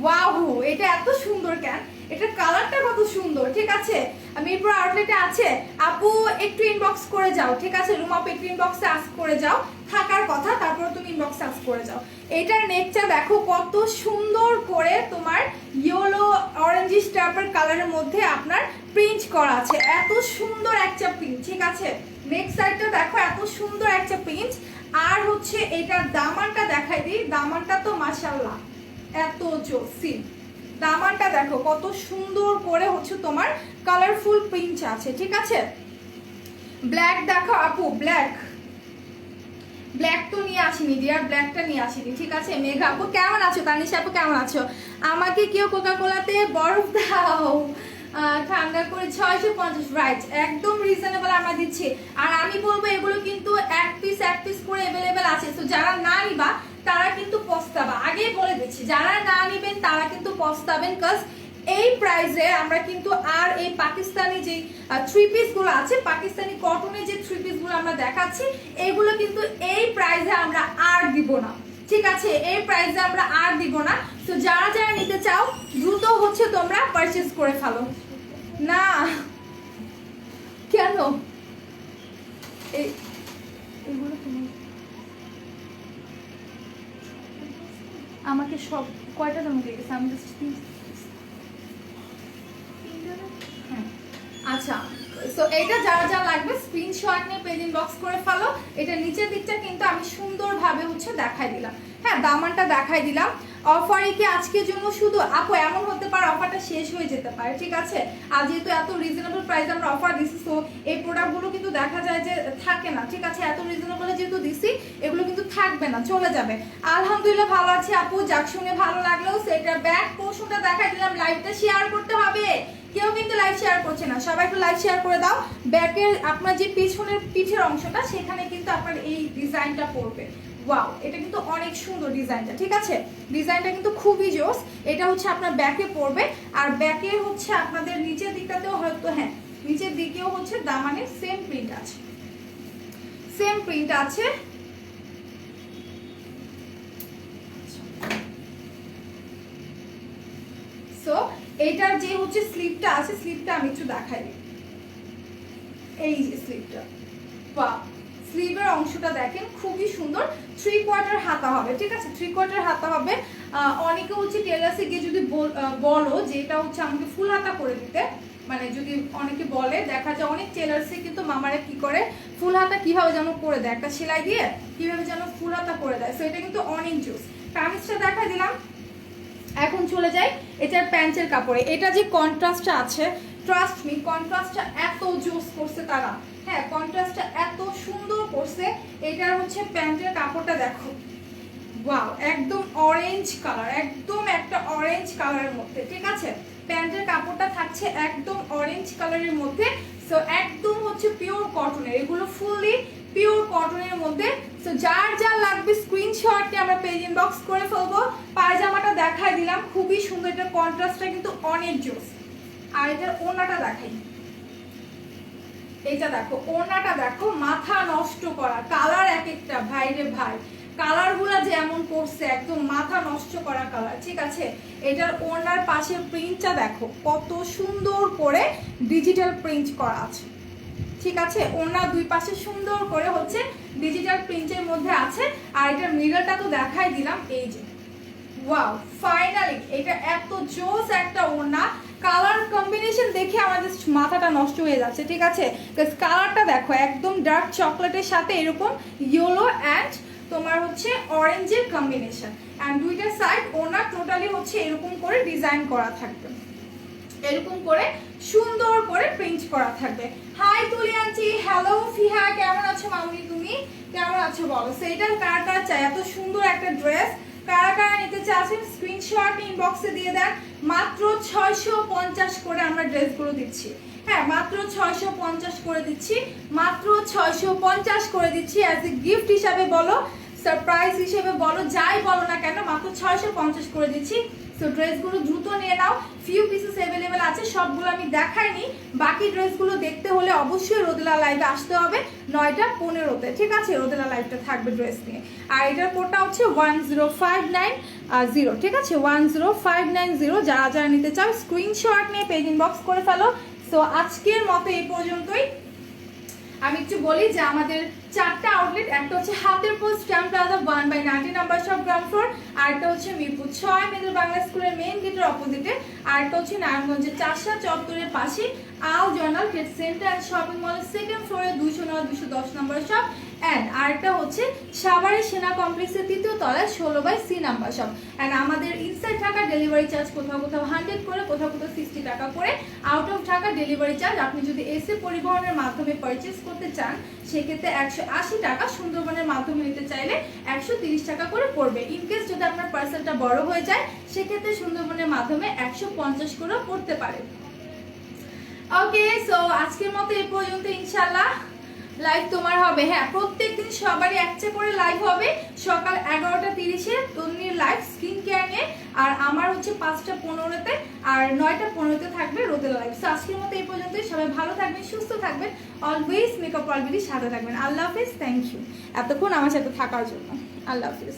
ওয়াও, এটা এত সুন্দর কেন, এটা কালারটা কত সুন্দর, ঠিক আছে? মিরপুর আউটলেটে আছে, আপু একটু ইনবক্স করে যাও, ঠিক আছে? রুম আপু একটু ইনবক্সে আস্ক করে যাও, থাকার কথা, তারপর তুমি ইনবক্সে আস্ক করে যাও। এটার নেকটা দেখো কত সুন্দর করে তোমার ইয়েলো অরেঞ্জিশ টাইপের কালারের মধ্যে আপনার প্রিন্ট করা আছে, এত সুন্দর একটা প্রিন্ট, ঠিক আছে? নেক সাইডটা দেখো এত সুন্দর একটা প্রিন্ট। আর হচ্ছে এটার দামানটা দেখাই দিই, দামানটা তো মাশাআল্লাহ এত জোসি, দামানটা দেখো কত সুন্দর করে হচ্ছে তোমার কালারফুল প্রিন্ট আছে, ঠিক আছে? ব্ল্যাক দেখো আপু, ব্ল্যাক, ব্ল্যাক তো নিয়ে আসিনি ডিয়ার, ব্ল্যাকটা নিয়ে আসিনি, ঠিক আছে? মেঘা আপু কেমন আছো? তানিশা আপু কেমন আছো? আমাকে কেউ কোকা কোলাতে বরফ দাও ঠান্ডা করে 650, রাইট, একদম রিজনেবল আমরা দিচ্ছি। আর আমি বলবো এগুলো কিন্তু এক পিস করে অ্যাভেলেবেল আছে, তো যারা না নিবা তারা কিন্তু পস্তাবা, আগেই বলে দিচ্ছি, যারা না নিবেন তারা কিন্তু পস্তাবেন, কাজ এই প্রাইসে আমরা কিন্তু আর এই পাকিস্তানি যে থ্রি পিসগুলো আছে, পাকিস্তানি কটনের যে থ্রি পিসগুলো আমরা দেখাচ্ছি, এগুলো কিন্তু এই প্রাইসে আমরা আর দিব না, ঠিক আছে? এই প্রাইসে আমরা আর দিব না। তো যারা যারা নিতে চাও দ্রুত হচ্ছে তোমরা পারচেজ করে ফেলো। না কেন এগুলো আমাকে সব কয়টা দাম দিয়ে গেছে, আমি জাস্ট হ্যাঁ, আচ্ছা। সো এটা যারা যা লাগবে স্ক্রিনশট নিয়ে পেজ ইনবক্স করে ফেলো। এটা নিচের দিকটা কিন্তু আমি সুন্দরভাবে হচ্ছে দেখাই দিলাম, হ্যাঁ, দামানটা দেখাই দিলাম। অফারে কি আজকের জন্য শুধু আপু? এমন হতে পারে অফারটা শেষ হয়ে যেতে পারে, ঠিক আছে? আর যেহেতু এত রিজনেবল প্রাইসে আমরা অফার দিচ্ছি, সো এই প্রোডাক্টগুলো কিন্তু দেখা যায় যে থাকে না, ঠিক আছে? এত রিজনেবলে যেহেতু দিচ্ছি এগুলো কিন্তু থাকবে না, চলে যাবে। আলহামদুলিল্লাহ ভালো আছি আপু, যাক শুনে ভালো লাগলো। সেটার ব্যাক পোর্শনটা দেখাই দিলাম, লাইভটা শেয়ার করতে হবে, কেউ কিন্তু লাইভ শেয়ার করছে না, সবাই একটু লাইভ শেয়ার করে দাও। ব্যাকের আপনার যে পিছনের পিঠের অংশটা, সেখানে কিন্তু আপনার এই ডিজাইনটা পড়বে, ওয়াও, এটা কিন্তু অনেক সুন্দর ডিজাইনটা, ঠিক আছে? ডিজাইনটা কিন্তু খুবই জোস। এটা হচ্ছে আপনার ব্যাকে পড়বে, আর ব্যাকে হচ্ছে আপনাদের নিচের দিকটাতেও হয়তো, হ্যাঁ, নিচের দিকেও হচ্ছে দামানে সেম প্রিন্ট আছে, সেম প্রিন্ট আছে। সো এটার যে হচ্ছে স্লিপটা আছে, স্লিপটা আমি একটু দেখাই, এই যে স্লিপটা, বাহ, স্লিভের অংশটা দেখেন খুবই সুন্দর। 3/4 হাতা হবে, ঠিক আছে? 3/4 হাতা হবে। অনেকে হচ্ছে টেলার্সে গিয়ে যদি বলো যে এটা হচ্ছে আমাকে ফুল হাতা করে দিতে, মানে যদি অনেকে বলে, দেখা যায় অনেক টেলার্সে কিন্তু মামারা কি করে, ফুল হাতা কিভাবে যেন করে দেয়, একটা সেলাই দিয়ে কিভাবে যেন ফুল হাতা করে দেয়। সো এটা কিন্তু অনেক জোস। কামিজটা দেখা দিলাম, এখন চলে যাই এটার প্যান্টের কাপড়ে। এটা যে কন্ট্রাস্টটা আছে, ট্রাস্ট মি, কন্ট্রাস্টটা এত জোস করছে তারা, হ্যাঁ কন্ট্রাস্টটা এত সুন্দর করছে। এটার হচ্ছে প্যান্টের কাপড়টা দেখো, ওয়াও, একদম অরেঞ্জ কালার, একদম একটা অরেঞ্জ কালারের মধ্যে, ঠিক আছে। প্যান্টের কাপড়টা থাকছে একদম অরেঞ্জ কালারের মধ্যে। সো একদম হচ্ছে পিওর কটনের, এগুলো ফুললি পিওর কটনের মধ্যে। সো যার যার লাগবে স্ক্রিনশট নিয়ে আমরা পেজ ইনবক্স করে ফেলবো। পায়জামাটা দেখাই দিলাম, খুবই সুন্দর, এটা কন্ট্রাস্টটা কিন্তু অনেক জোস। আর এটার ওড়নাটা দেখাই, এইটা দেখো, ওড়নাটা দেখো, মাথা নষ্ট করা কালার, এক একটা ভাই রে ভাই, কালারগুলা যেমন করছে একদম মাথা নষ্ট করা কালার, ঠিক আছে। এটার ওড়নার পাশের প্রিন্টটা দেখো কত সুন্দর করে ডিজিটাল প্রিন্ট করা আছে, ঠিক আছে। ওড়নার দুই পাশে সুন্দর করে হচ্ছে ডিজিটাল প্রিন্টের মধ্যে আছে। আর এটার মিররটা তো দেখাই দিলাম, এই যে ওয়াও, ফাইনালি এটা এত জোস একটা ওড়না। কালার কম্বিনেশন দেখে আমাদের মাথাটা নষ্ট হয়ে যাচ্ছে, ঠিক আছে। কালারটা দেখো একদম ডার্ক চকলেটের সাথে এরকম ইয়েলো অ্যান্ড তোমার হচ্ছে অরেঞ্জের কম্বিনেশন। অ্যান্ড দুইটা সাইড ওড়না টোটালি হচ্ছে এরকম করে ডিজাইন করা থাকবে, এরকম করে সুন্দর করে প্রিন্ট করা থাকবে। হাই তুলি আনছি, হ্যালো ফিহা, কেমন আছো মামুনি, তুমি কেমন আছো বলো। সেইটার কার কার চাই, এত সুন্দর একটা ড্রেস কারা কারা নিতে চাচ্ছেন স্ক্রিনশট ইনবক্সে দিয়ে দেন। মাত্র 650 করে আমরা ড্রেসগুলো দিচ্ছি, হ্যাঁ মাত্র 650 করে দিচ্ছি, মাত্র 650 করে দিচ্ছি। অ্যাজ এ গিফট হিসাবে বলো, সারপ্রাইজ হিসেবে বলো, যাই বলো না কেন, মাত্র 650 করে দিচ্ছি। সো ড্রেসগুলো দ্রুত নিয়ে নাও, ফিউ পিসেস অ্যাভেলেবেল আছে, সবগুলো আমি দেখাইনি। বাকি ড্রেসগুলো দেখতে হলে অবশ্যই রোদেলা লাইভে আসতে হবে 9টা 15-তে, ঠিক আছে। রোদেলা লাইভটা থাকবে ড্রেস নিয়ে। আর এটার কোডটা হচ্ছে 10590, ঠিক আছে, 10590। যারা যারা নিতে চাও স্ক্রিনশট নিয়ে পেজ ইনবক্স করে ফেলো। সো আজকের মতো এই পর্যন্তই। আমি একটু বলি যে আমাদের 4টা আউটলেট, একটা হচ্ছে হাতের post stamp plaza 1/90 number shop ground floor, আরেকটা হচ্ছে মিরপুর 6 মিডল বাংলা স্কুলের মেইন গেটের অপোজিটে, আরেকটা হচ্ছে নারায়ণগঞ্জের চাষা চত্বরের পাশে আল জর্নাল ট্রেড সেন্টার অ্যান্ড শপিং মলের সেকেন্ড ফ্লোরে 209 210 নম্বর শপ। অ্যান্ড আরেকটা হচ্ছে সাভারের সেনা কমপ্লেক্সের 3য় তলায় 16/C নাম্বার শপ। অ্যান্ড আমাদের ইনসাইড ঢাকা ডেলিভারি চার্জ কোথাও কোথাও 100 করে, কোথাও কোথাও 60 টাকা করে। Out of Dhaka delivery charge আপনি যদি এসে পরিবহনের মাধ্যমে পারচেস করতে চান সেক্ষেত্রে 180 টাকা, সুন্দরবনের মাধ্যমে নিতে চাইলে 130 টাকা করে পড়বে। ইনকেস যদি আপনার পার্সেলটা বড় হয়ে যায় সেক্ষেত্রে সুন্দরবনের মাধ্যমে 150 করেও পড়তে পারে। ওকে, সো আজকের মতো এই পর্যন্ত। ইনশাল্লাহ লাইভ তোমার হবে, হ্যাঁ প্রত্যেকদিন সবারই একটা করে লাইভ হবে। সকাল 11:30-এ তন্নির লাইভ স্কিন কেয়ার নিয়ে, আর আমার হচ্ছে 5:15-তে আর 9:15-তে থাকবে রোদেলা লাইভ। সো আজকের মতো এই পর্যন্তই। সবাই ভালো থাকবেন, সুস্থ থাকবেন, অলওয়েজ মেকআপ ওয়ার্ল্ডের সাথে থাকবেন। আল্লাহ হাফিজ, থ্যাংক ইউ এতক্ষণ আমার সাথে থাকার জন্য। আল্লাহ হাফিজ।